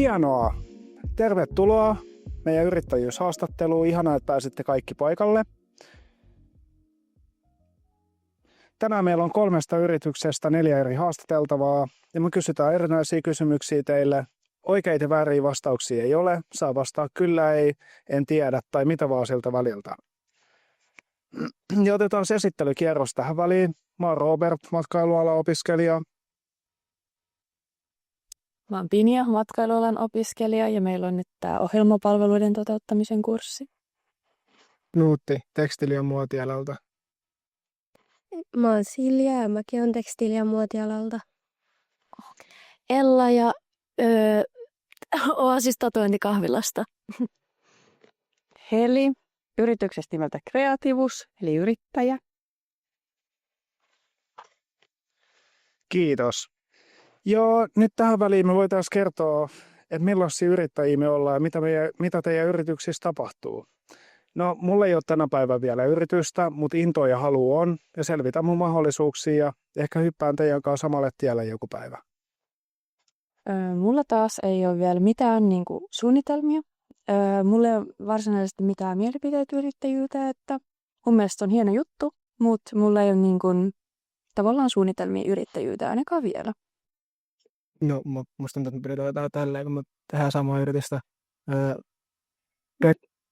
Hienoa! Tervetuloa meidän yrittäjyyshaastatteluun. Ihanaa, että pääsitte kaikki paikalle. Tänään meillä on 3 yrityksestä 4 eri haastateltavaa ja me kysytään erinäisiä kysymyksiä teille. Oikeita ja vääriä vastauksia ei ole. Saa vastaa kyllä, ei, en tiedä tai mitä vaan siltä väliltä. Ja otetaan se esittelykierros tähän väliin. Mä oon Robert, matkailualan opiskelija. Mä oon Pinja, matkailualan opiskelija ja meillä on nyt tää ohjelmapalveluiden toteuttamisen kurssi. Nuutti, tekstiili- ja muotialalta. Mä oon Silja ja mäkin oon tekstiili- ja muotialalta. Ella ja Oasis tatuointikahvilasta. Heli, yrityksestä nimeltä Creativus, eli yrittäjä. Kiitos. Joo, nyt tähän väliin me voitaisiin kertoa, että millaisia yrittäjiä me ollaan ja mitä teidän yrityksissä tapahtuu. No, mulla ei ole tänä päivänä vielä yritystä, mutta into ja halu on ja selvitän mun mahdollisuuksia ja ehkä hyppään teidän kanssa samalle tielle joku päivä. Mulla taas ei ole vielä mitään suunnitelmia. Mulla ei ole varsinaisesti mitään mielipiteitä yrittäjyyteen, että mun mielestä on hieno juttu, mutta mulla ei ole tavallaan suunnitelmia yrittäjyyteen ainakaan vielä. No, musta tuntuu, että me pidetään jotain tälleen, kun me tehdään samaa yritystä.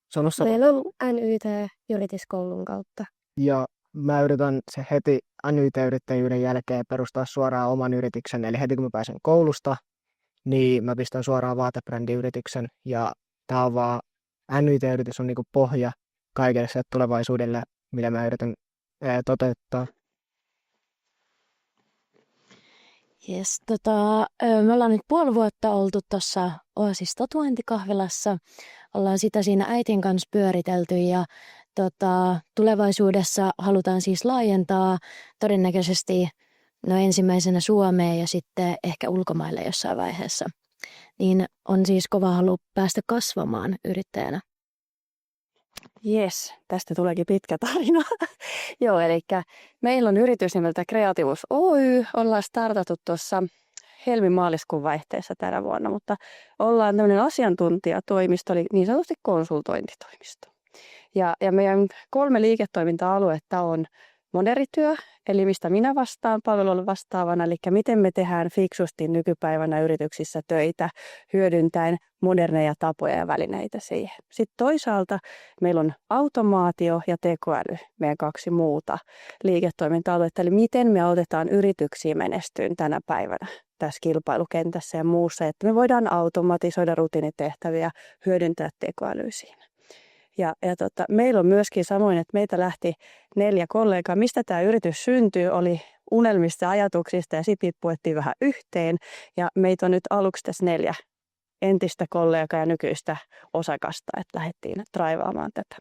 Sano sä. Meillä on NYT-yrityskoulun kautta. Ja mä yritän se heti NYT-yrittäjyyden jälkeen perustaa suoraan oman yrityksen. Eli heti kun mä pääsen koulusta, niin mä pistän suoraan vaatebrändiyrityksen. Ja tää on vaan, NYT-yritys on niinku pohja kaikelle se tulevaisuudelle, mitä mä yritän toteuttaa. Jes, me ollaan nyt 5 vuotta oltu tuossa Oasis tatuointikahvilassa. Ollaan sitä siinä äitin kanssa pyöritelty ja tulevaisuudessa halutaan siis laajentaa todennäköisesti ensimmäisenä Suomeen ja sitten ehkä ulkomaille jossain vaiheessa. Niin on siis kova halu päästä kasvamaan yrittäjänä. Jes, tästä tuleekin pitkä tarina. Joo, eli meillä on yritys nimeltä Creativus Oy. Ollaan startattu tuossa helmi-maaliskuun vaihteessa tänä vuonna, mutta ollaan tämmöinen asiantuntijatoimisto, eli niin sanotusti konsultointitoimisto. Ja meidän 3 liiketoiminta-aluetta on moderityö, eli mistä minä vastaan palveluille vastaavana, eli miten me tehdään fiksusti nykypäivänä yrityksissä töitä hyödyntäen moderneja tapoja ja välineitä siihen. Sitten toisaalta meillä on automaatio ja tekoäly, meidän 2 muuta liiketoiminta-aluetta, eli miten me autetaan yrityksiä menestyyn tänä päivänä tässä kilpailukentässä ja muussa, että me voidaan automatisoida rutiinitehtäviä, hyödyntää tekoälyä siinä. Ja meillä on myöskin samoin, että meitä lähti 4 kollegaa. Mistä tämä yritys syntyy, oli unelmista ja ajatuksista ja sitten puettiin vähän yhteen. Ja meitä on nyt aluksi tässä 4 entistä kollegaa ja nykyistä osakasta, että lähdettiin draivaamaan tätä.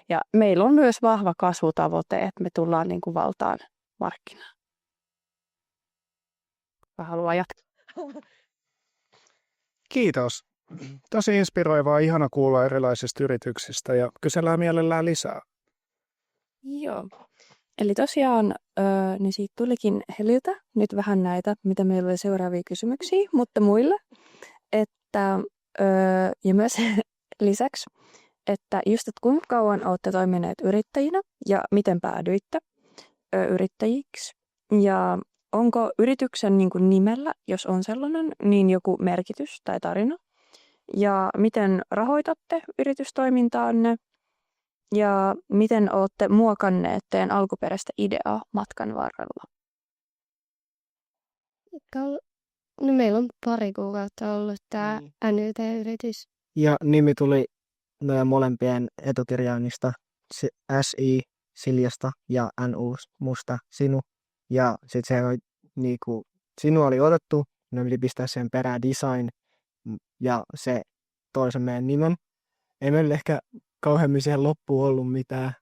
Ja meillä on myös vahva kasvutavoite, että me tullaan valtaan markkinaan. Mä haluan jatkaa. Kiitos. Tosi inspiroivaa, ihana kuulla erilaisista yrityksistä ja kysellään mielellään lisää. Joo. Eli tosiaan niin siitä tulikin Heliltä nyt vähän näitä, mitä meillä oli seuraavia kysymyksiä, mutta muille. Ja myös lisäksi, että just, että kuinka kauan olette toimineet yrittäjinä ja miten päädyitte yrittäjiksi. Ja onko yrityksen nimellä, jos on sellainen, niin joku merkitys tai tarina. Ja miten rahoitatte yritystoimintaanne ja miten olette muokanneet teidän alkuperäistä ideaa matkan varrella? No, meillä on 2 kuukautta ollut tämä NYT-yritys. Ja nimi tuli meidän molempien etukirjaimista SI Siljasta ja NU musta Sinu. Ja sitten se niinku, Sinu oli otettu, ne piti pistää sen perään design. Ja se toisen meidän nimen. Ei meillä ehkä kauheammin siihen loppuun ollut mitään.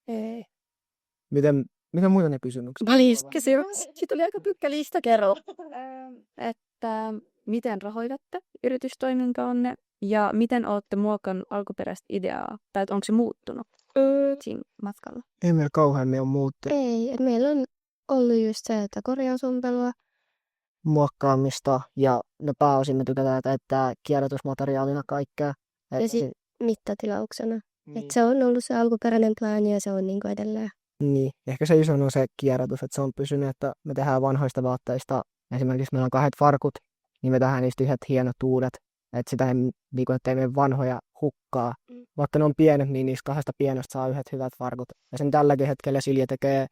Ei. Mitä muita ne kysymyksiä? Siitä oli aika pitkä lista, kerro. Että miten rahoitatte yritystoimintaanne ja miten olette muokannut alkuperäistä ideaa? Tai onko se muuttunut siinä matkalla? Ei meillä kauheammin ole muuttunut. Ei, meillä on ollut just se, että korjausompelua muokkaamista ja no pääosin me tykätään käyttää kierrätysmateriaalina kaikkea. Ja Et sitten mittatilauksena. niin, Et se on ollut se alkuperäinen plani ja se on niinku edelleen. niin, ehkä se iso on se kierrätys, että se on pysynyt, että me tehdään vanhoista vaatteista, esimerkiksi meillä on 2 farkut, niin me tehdään niistä yhdet hienot uudet, että sitä ei, niinku, ettei mene vanhoja hukkaa. Vaikka ne on pienet, niin niistä 2 pienestä saa yhdet hyvät farkut. Ja sen tälläkin hetkellä Silja tekee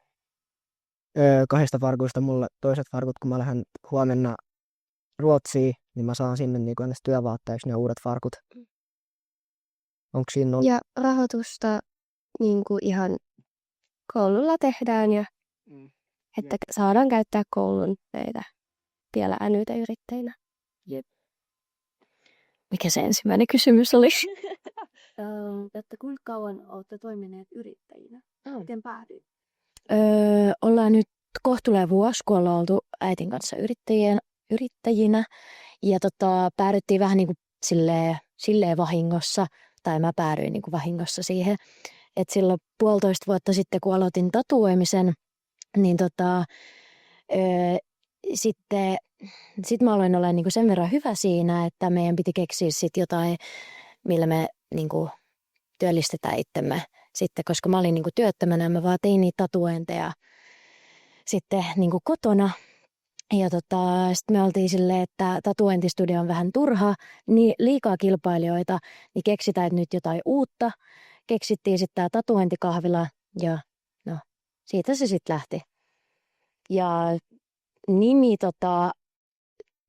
2 farkuista mulle toiset farkut, kun mä lähden huomenna Ruotsiin, niin mä saan sinne niinku ennäs työvaatteiksi ne uudet farkut. Onko siinä ollut? Ja rahoitusta niinku ihan koululla tehdään ja että saadaan käyttää koulun töitä vielä NYT-yrittäjinä. Mikä se ensimmäinen kysymys oli? Että kuinka kauan olette toimineet yrittäjinä? Miten päädyitte? Ollaan nyt kohtuullinen vuosi, kun ollaan oltu äitin kanssa yrittäjinä. Ja päädyttiin vähän niin kuin silleen vahingossa, tai mä päädyin niin kuin vahingossa siihen. Että silloin 1,5 vuotta sitten, kun aloitin tatuoimisen, niin sitten mä aloin olla niin kuin sen verran hyvä siinä, että meidän piti keksiä sit jotain, millä me niin kuin työllistetään itsemme sitten, koska mä olin niin kuin työttömänä ja mä vaan tein niitä tatuointeja sitten niin kuin kotona. Ja sitten me oltiin silleen, että tatuointistudio on vähän turha, niin liikaa kilpailijoita, niin keksitään nyt jotain uutta. Keksittiin sitten tämä tatuointikahvila ja no, siitä se sitten lähti. Ja nimi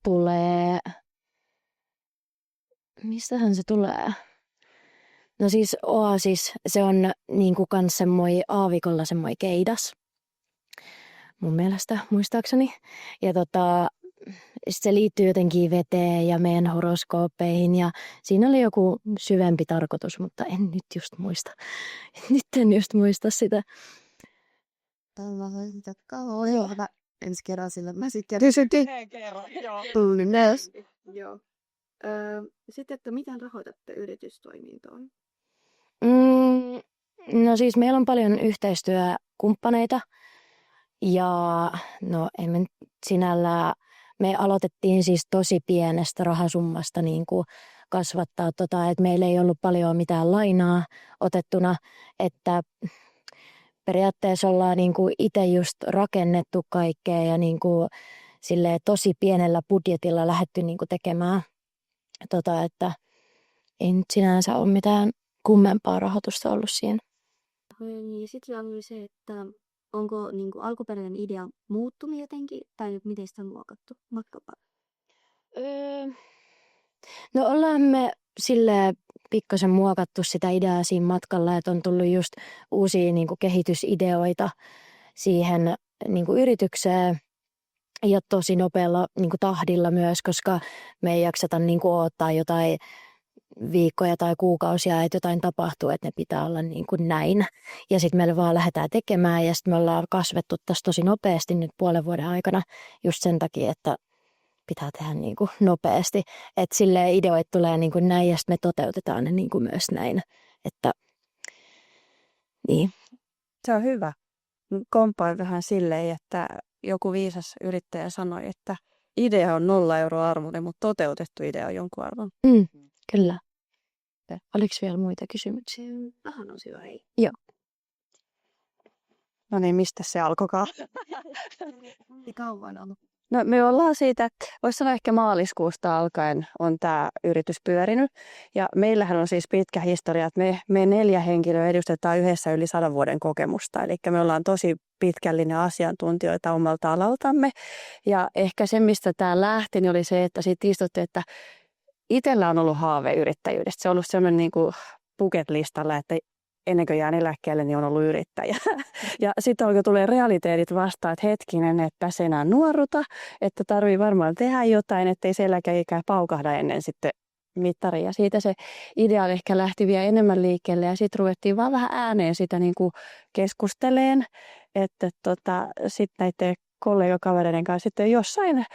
tulee, mistähän se tulee? No siis Oasis, se on niinku kans semmoi aavikolla semmoi keidas. Mun mielestä, muistaakseni. Ja sit se liittyy jotenkin veteen ja meidän horoskoopeihin ja siinä oli joku syvempi tarkoitus, mutta en nyt just muista. Nyt en just muista sitä. Mä voisin jatkaa. Joo, mä ensi kerran sillä. Mä sitten kysynkin. Joo. Sitten, että miten rahoitatte yritystoimintoon? No siis meillä on paljon yhteistyökumppaneita ja no emme sinällään, me aloitettiin siis tosi pienestä rahasummasta niin kuin kasvattaa että meillä ei ollut paljon mitään lainaa otettuna, että periaatteessa ollaan niin kuin itse just rakennettu kaikkea ja niin kuin silleen tosi pienellä budjetilla lähdetty niin kuin tekemään, että ei nyt sinänsä ole mitään kummempaa rahoitusta ollut siinä. Ja sitten vielä oli se, että onko niin kuin alkuperäinen idea muuttunut jotenkin, tai miten sitä on muokattu matkan No ollaan me silleen pikkasen muokattu sitä ideaa siinä matkalla, että on tullut just uusia niin kuin kehitysideoita siihen niin kuin yritykseen ja tosi nopealla niin kuin tahdilla myös, koska me ei jakseta niin kuin odottaa jotain viikkoja tai kuukausia, että jotain tapahtuu, että ne pitää olla niin kuin näin. Ja sitten meillä vaan lähdetään tekemään ja sitten me ollaan kasvettu tässä tosi nopeasti nyt 0,5 vuoden aikana just sen takia, että pitää tehdä niin kuin nopeasti. Että silleen ideoit tulee niin kuin näin ja sitten me toteutetaan ne niin kuin myös näin. Että niin. Se on hyvä. Komppaan vähän silleen, että joku viisas yrittäjä sanoi, että idea on 0 euroa arvoinen, mutta toteutettu idea on jonkun arvon. Kyllä. Oliko vielä muita kysymyksiä? Vähän on hyvä, ei. Joo. No niin, mistä se alkoikaan? Kauan ollut. No me ollaan siitä, voisi sanoa ehkä maaliskuusta alkaen on tämä yritys pyörinyt. Ja meillähän on siis pitkä historia, että me 4 henkilöä edustetaan yhdessä yli 100 vuoden kokemusta. Eli me ollaan tosi pitkällinen asiantuntijoita omalta alaltamme. Ja ehkä se, mistä tämä lähti, niin oli se, että sitten istuttiin, että itsellä on ollut haave yrittäjyydestä. Se on ollut sellainen niin kuin bucket-listalla, että ennen kuin jään eläkkeelle, niin on ollut yrittäjä. Ja sitten alkoi tulee realiteetit vastaan, että hetkinen, että tässä ei enää nuoruta, että tarvii varmaan tehdä jotain, ettei se eläkeikää paukahda ennen sitten mittaria. Ja siitä se idea ehkä lähti vielä enemmän liikkeelle ja sitten ruvettiin vaan vähän ääneen sitä niin kuin keskusteleen, että sitten näiden kollegakavereiden kanssa sitten jossain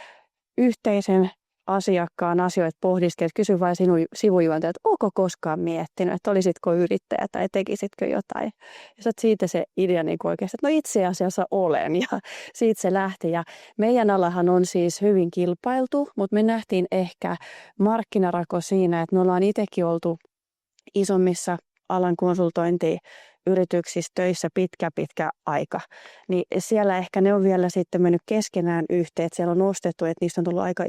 yhteisen asiakkaan asioita pohdiskelet, kysy vain sivujuontaja, että onko koskaan miettinyt, että olisitko yrittäjä tai tekisitkö jotain. Ja sä oot siitä se idea niin oikeasti, että no itse asiassa olen ja siitä se lähti. Ja meidän alahan on siis hyvin kilpailtu, mutta me nähtiin ehkä markkinarako siinä, että me ollaan itsekin oltu isommissa alan konsultointiyrityksissä töissä pitkä aika. Niin siellä ehkä ne on vielä sitten mennyt keskenään yhteen, että siellä on nostettu, että niistä on tullut aika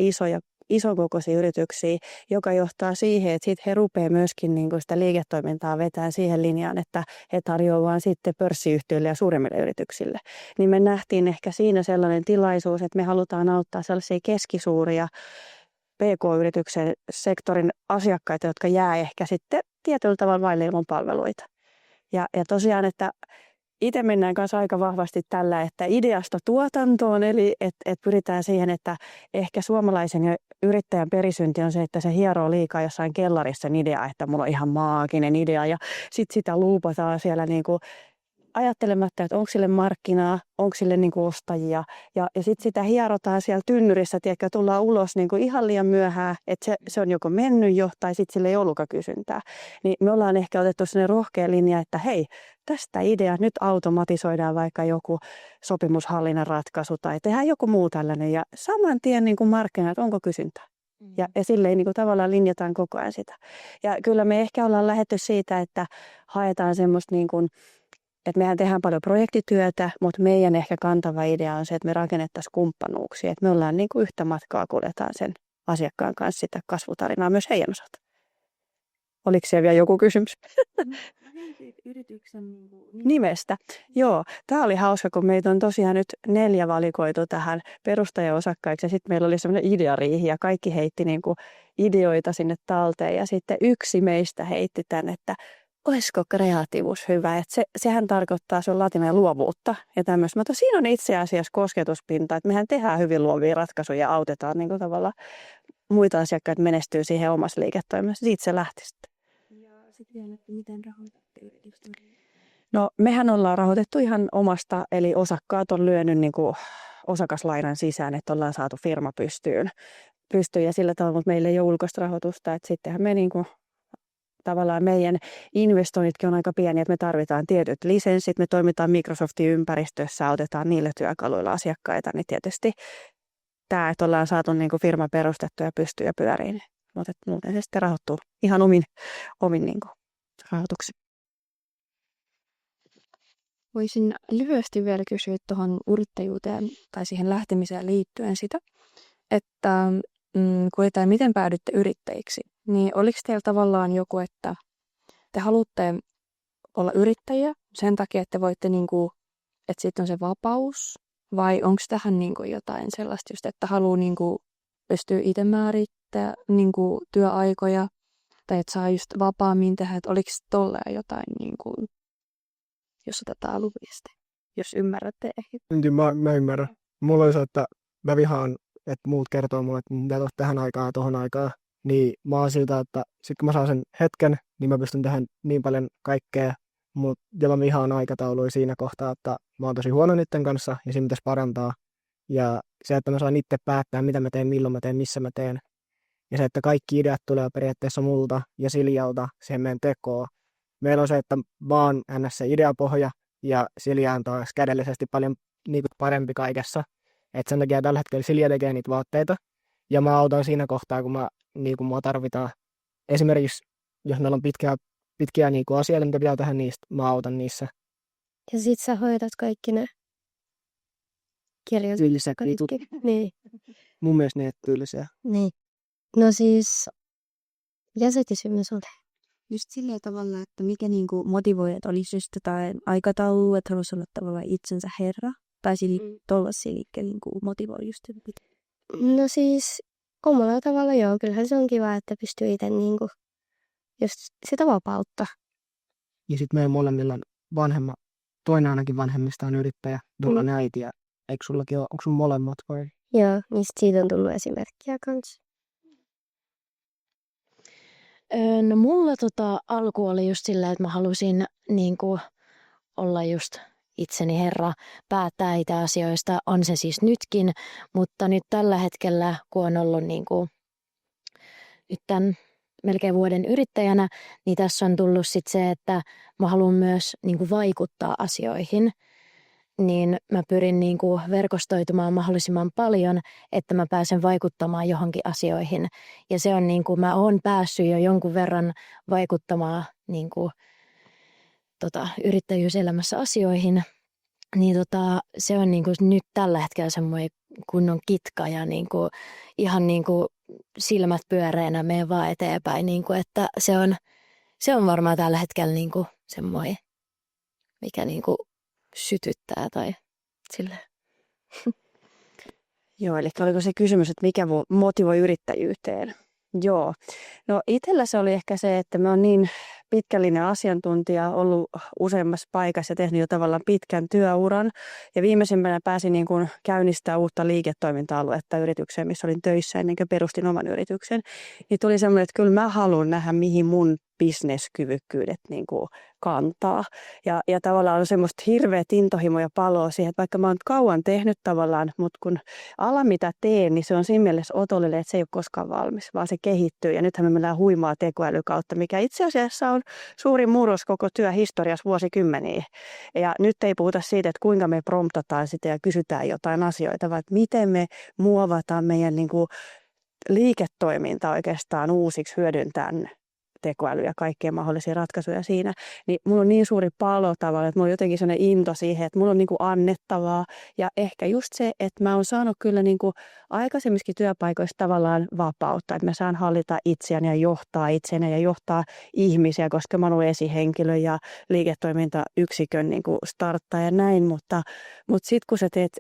isokokoisia yrityksiä, joka johtaa siihen, että sitten he rupeaa myöskin niin kuin sitä liiketoimintaa vetämään siihen linjaan, että he tarjoavat sitten pörssiyhtiöille ja suuremmille yrityksille. Niin me nähtiin ehkä siinä sellainen tilaisuus, että me halutaan auttaa sellaisia keskisuuria PK-yrityksen sektorin asiakkaita, jotka jää ehkä sitten tietyllä tavalla vaille ilman palveluita. Ja tosiaan, että itse mennään kanssa aika vahvasti tällä, että ideasta tuotantoon, eli että pyritään siihen, että ehkä suomalaisen ja yrittäjän perisynti on se, että se hieroo liikaa jossain kellarissa sen idea, että mulla on ihan maaginen idea ja sitten sitä luupataan siellä niin kuin ajattelematta, että onko sille markkinaa, onko sille niin kuin ostajia ja sitten sitä hierotaan siellä tynnyrissä, tiedätkö, tullaan ulos niin kuin ihan liian myöhään, että se on joko mennyt jo tai sitten sille ei ollutkaan kysyntää. Niin me ollaan ehkä otettu sellainen rohkea linja, että hei, tästä idea nyt automatisoidaan vaikka joku sopimushallinnan ratkaisu tai tehdään joku muu tällainen ja saman tien niin kuin markkinat, onko kysyntää. Ja silleen niin kuin tavallaan linjataan koko ajan sitä. Ja kyllä me ehkä ollaan lähdetty siitä, että haetaan semmoista niin kuin että mehän tehdään paljon projektityötä, mutta meidän ehkä kantava idea on se, että me rakennettaisiin kumppanuuksia. Että me ollaan niin kuin yhtä matkaa kuljetaan sen asiakkaan kanssa sitä kasvutarinaa myös heidän osalta. Oliko siellä vielä joku kysymys? Yrityksen Nimestä. Joo, tämä oli hauska, kun meitä on tosiaan nyt 4 valikoitu tähän perustajaosakkaiksi. Ja sitten meillä oli semmoinen ideariihi ja kaikki heitti niin kuin ideoita sinne talteen. Ja sitten yksi meistä heitti tämän, että olisiko kreatiivus hyvä? Että sehän tarkoittaa, se on latinalainen luovuutta ja tämmöistä. Mutta siinä on itse asiassa kosketuspinta, että mehän tehdään hyvin luovia ratkaisuja ja autetaan niin kuin tavallaan muita asiakkaita menestyy siihen omassa liiketoiminnassa. Siitä se lähti sitten. Ja sitten vielä, että miten rahoitatte yritystä? No mehän ollaan rahoitettu ihan omasta, eli osakkaat on lyönyt niin kuin osakaslainan sisään, että ollaan saatu firma pystyyn ja sillä tavalla, mutta meillä ei ole ulkoista rahoitusta, että sittenhän me niin kuin tavallaan meidän investoinnitkin on aika pieniä, että me tarvitaan tietyt lisenssit, me toimitaan Microsoftin ympäristössä, autetaan niillä työkaluilla asiakkaita, niin tietysti tämä, että ollaan saatu niin kuin firma perustettu ja pystyy ja pyöriin, mutta muuten se sitten rahoittuu ihan omin niin kuin rahoituksen. Voisin lyhyesti vielä kysyä tuohon yrittäjyyteen tai siihen lähtemiseen liittyen sitä, että miten päädytte yrittäjiksi, niin oliko teillä tavallaan joku, että te haluatte olla yrittäjiä sen takia, että te voitte, että sitten on se vapaus, vai onko tähän jotain sellaista just, että haluaa pystyä itse määrittämään työaikoja, tai että saa just vapaammin tehdä, että oliko tolleen jotain, jos otetaan luvista, jos ymmärrätte ehkä. Mä ymmärrän. Mulla on se, että mä vihaan, että muut kertoo mulle, että mitä tuossa tähän aikaan ja tohon aikaan. Niin mä oon siltä, että sit kun mä saan sen hetken, niin mä pystyn tehdä niin paljon kaikkea. Ja mä vihaan aikatauluja siinä kohtaa, että mä oon tosi huono niiden kanssa ja siinä pitäisi parantaa. Ja se, että mä saan itse päättää, mitä mä teen, milloin mä teen, missä mä teen. Ja se, että kaikki ideat tulee periaatteessa multa ja Siljalta siihen meidän tekoon. Meillä on se, että mä oon ns. Se ideapohja ja Silja on taas kädellisesti paljon parempi kaikessa. Et sen takia tällä hetkellä Silja tekee niitä vaatteita. Ja mä autan siinä kohtaa, kun mua tarvitaan. Esimerkiksi, jos meillä on pitkiä asioita, mitä pitää tehdä niistä, mä autan niissä. Ja sit sä hoidat kaikki ne kirjoitukset. Tylliset jutut. Niin. Mun mielestä ne tylsiä. Niin. No siis, mitä se kysymys oli? Just sillä tavalla, että mikä motivoi, että olisi just jotain aikataulua, että haluaisi olla tavallaan itsensä herra. Tai tollaisia liikkeen motivoi just. No siis, omalla tavalla joo. Kyllähän se on kiva, että pystyy itse just sitä vapautta. Ja sitten meidän molemmilla on toinen ainakin vanhemmista on yrittäjä, toinen äiti. Eikö sullakin ole, onko sun molemmat vai? Joo, niin siitä on tullut esimerkkiä kanssa. No mulla alku oli just sillä, että mä halusin olla just itseni herra, päättää itse asioista, on se siis nytkin, mutta nyt tällä hetkellä, kun on ollut nyt tämän melkein vuoden yrittäjänä, niin tässä on tullut sit se, että mä haluan myös niin kuin vaikuttaa asioihin. Niin mä pyrin niin kuin verkostoitumaan mahdollisimman paljon, että mä pääsen vaikuttamaan johonkin asioihin. Ja se on niin kuin mä oon päässyt jo jonkun verran vaikuttamaan niin kuin, yrittäjyyselämässä asioihin. Niin se on niin kuin nyt tällä hetkellä semmoinen kunnon kitka ja niin kuin, ihan niin kuin silmät pyöreänä menen vaan eteenpäin. Niin kuin, että se on varmaan tällä hetkellä niin kuin semmoinen, mikä niin kuin sytyttää tai silleen. Joo, eli oliko se kysymys, että mikä motivoi yrittäjyyteen? Joo. No itsellä se oli ehkä se, että mä oon niin pitkällinen asiantuntija, ollut useammassa paikassa ja tehnyt jo tavallaan pitkän työuran. Ja viimeisimpänä pääsin niin kuin käynnistämään uutta liiketoiminta-aluetta yritykseen, missä olin töissä ennen kuin perustin oman yrityksen. Niin tuli semmoinen, että kyllä mä haluan nähdä, mihin mun bisneskyvykkyydet niin kuin kantaa. Ja tavallaan on semmoista hirveä intohimo ja paloa siihen, että vaikka mä oon kauan tehnyt tavallaan, mutta kun ala mitä teen, niin se on siinä mielessä otollinen, että se ei ole koskaan valmis, vaan se kehittyy. Ja nythän me mennään huimaa tekoälykautta, mikä itse asiassa on suuri murros koko työhistoriassa vuosikymmeniä. Ja nyt ei puhuta siitä, että kuinka me promptataan sitä ja kysytään jotain asioita, vaan että miten me muovataan meidän niin kuin liiketoiminta oikeastaan uusiksi hyödyntäen tekoäly ja kaikkia mahdollisia ratkaisuja siinä, niin mulla on niin suuri palo tavallaan, että mulla on jotenkin sellainen into siihen, että mulla on niin kuin annettavaa ja ehkä just se, että mä oon saanut kyllä niin kuin aikaisemmissakin työpaikoissa tavallaan vapautta, että mä saan hallita itseäni ja johtaa itseäni ja johtaa ihmisiä, koska mä oon ollut esihenkilö ja liiketoimintayksikön niin kuin starttaja ja näin, mutta sitten kun sä teet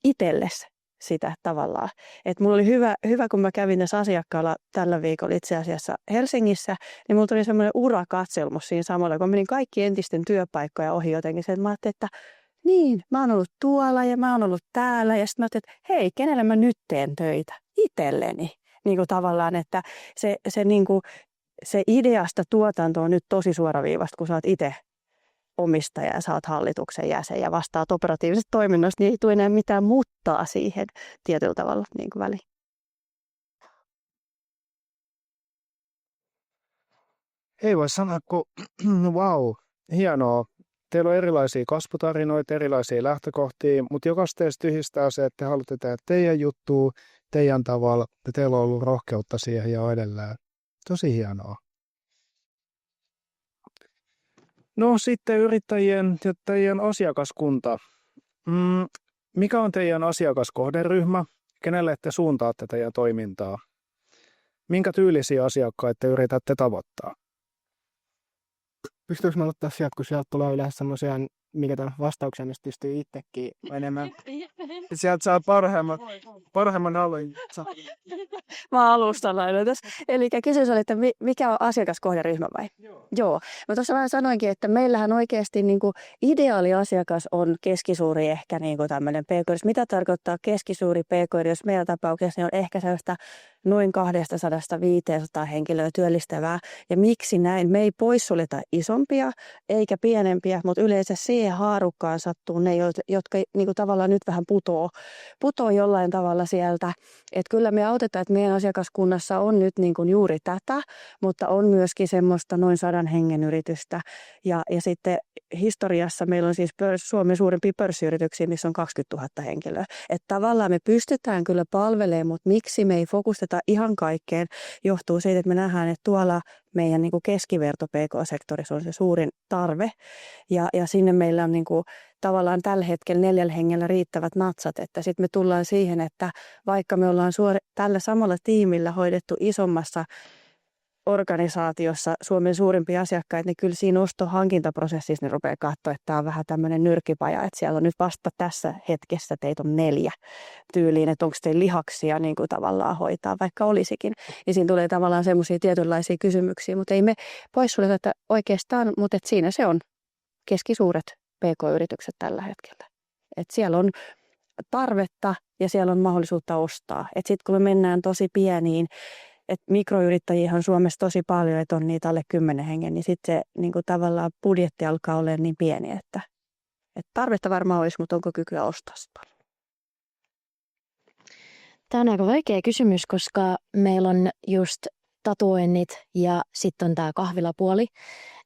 itsellesi sitä tavallaan. Että mulla oli hyvä, kun mä kävin tässä asiakkaalla tällä viikolla itse asiassa Helsingissä, niin mulla tuli semmoinen urakatselmus siinä samalla, kun menin kaikki entisten työpaikkoja ohi jotenkin. Sen, että mä ajattelin, että niin, mä oon ollut tuolla ja mä oon ollut täällä. Ja sitten mä ajattelin, että hei, kenelle mä nyt teen töitä? Itselleni. Niin kuin tavallaan, että se ideasta tuotanto on nyt tosi suoraviivasta, kun sä oot itse omistaja ja sä oot hallituksen jäsen ja vastaat operatiivisesta toiminnasta, niin ei tule enää mitään muuttaa siihen tietyllä tavalla niin kuin väliin. Ei voi sanoa, kun wow, hienoa. Teillä on erilaisia kasvutarinoita, erilaisia lähtökohtia, mutta jokaista teistä yhdistää se, että te haluatte tehdä teidän juttua, teidän tavalla, ja teillä on ollut rohkeutta siihen ja edelleen. Tosi hienoa. No sitten yrittäjien ja teidän asiakaskunta. Mikä on teidän asiakaskohderyhmä? Kenelle te suuntaatte teidän toimintaa? Minkä tyylisiä asiakkaita te yritätte tavoittaa? Pystyykö mä ottaa sieltä, kun sieltä tulee yleensä semmoisia, mikä tämän vastauksen mistä pystyy itsekin enemmän. Sieltä saa parhaimman alun. Mä alustalla aloitas. Eli kysymys oli, että mikä on asiakaskohderyhmä vai? Joo. Mä tuossa vähän sanoinkin, että meillähän oikeasti niin kuin ideaali asiakas on keskisuuri ehkä niin kuin tämmöinen pk-yritys. Mitä tarkoittaa keskisuuri pk-yritys? Meidän tapauksessa on ehkä sellaista noin 200-500 henkilöä työllistävää. Ja miksi näin? Me ei poissuljeta isompia eikä pienempiä, mutta yleensä siihen haarukkaan sattuu ne, jotka niin kuin tavallaan nyt vähän putoo jollain tavalla sieltä. Että kyllä me autetaan, että meidän asiakaskunnassa on nyt niin kuin juuri tätä, mutta on myöskin semmoista noin 100 hengen yritystä. Ja sitten historiassa meillä on siis Suomen suurimpia pörssiyrityksiä, missä on 20 000 henkilöä. Että tavallaan me pystytään kyllä palvelemaan, mutta miksi me ei fokusteta ihan kaikkeen, johtuu siitä, että me nähdään, että tuolla meidän niin kuin keskiverto PK-sektorissa on se suurin tarve. Ja sinne meillä on niin kuin tavallaan tällä hetkellä 4 hengellä riittävät natsat, että sitten me tullaan siihen, että vaikka me ollaan tällä samalla tiimillä hoidettu isommassa organisaatiossa Suomen suurimpia asiakkaita, niin kyllä siinä ostohankintaprosessissa ne rupeaa katsoa, että tämä on vähän tämmöinen nyrkkipaja, että siellä on nyt vasta tässä hetkessä teitä on 4 tyyliin, että onko teillä lihaksia niin kuin tavallaan hoitaa, vaikka olisikin. Ja siinä tulee tavallaan semmoisia tietynlaisia kysymyksiä, mutta ei me poissuljeta, että oikeastaan, mutta että siinä se on keskisuuret PK-yritykset tällä hetkellä. Että siellä on tarvetta ja siellä on mahdollisuutta ostaa. Että sitten kun me mennään tosi pieniin, että mikroyrittäjiä on Suomessa tosi paljon, että on niitä alle 10 hengen, niin sitten se niin kuin tavallaan budjetti alkaa olla niin pieni, että tarvetta varmaan olisi, mutta onko kykyä ostaa sitä? Tämä on aika vaikea kysymys, koska meillä on just tatuoinnit ja sitten on tämä kahvilapuoli,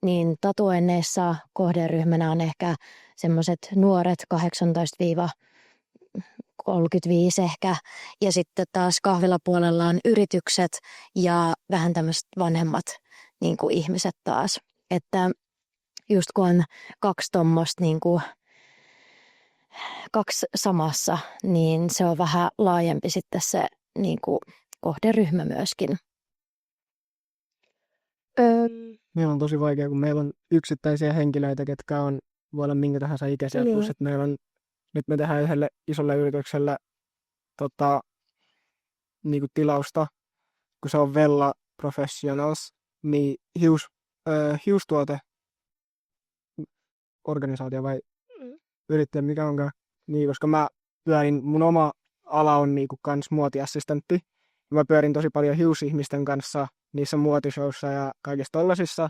niin tatuoinneissa kohderyhmänä on ehkä semmoiset nuoret 18-35 ehkä, ja sitten taas kahvilapuolella on yritykset ja vähän tämmöiset vanhemmat niin kuin ihmiset taas. Että just kun on kaksi tuommoista niin kuin kaksi samassa, niin se on vähän laajempi sitten se niin kuin kohderyhmä myöskin. Meillä on tosi vaikea, kun meillä on yksittäisiä henkilöitä, ketkä voi olla minkä tahansa ikäisiä. Niin. Plus, että nyt me tehdään yhdelle isolle yritykselle niinku tilausta, kun se on Vella Professionals, niin hiustuote organisaatio vai yrittäjä, mikä onkaan. Niin, koska mun oma ala on niinku kans muotiassistentti. Mä pyörin tosi paljon hiusihmisten kanssa niissä muotishowissa ja kaikissa tollasissa,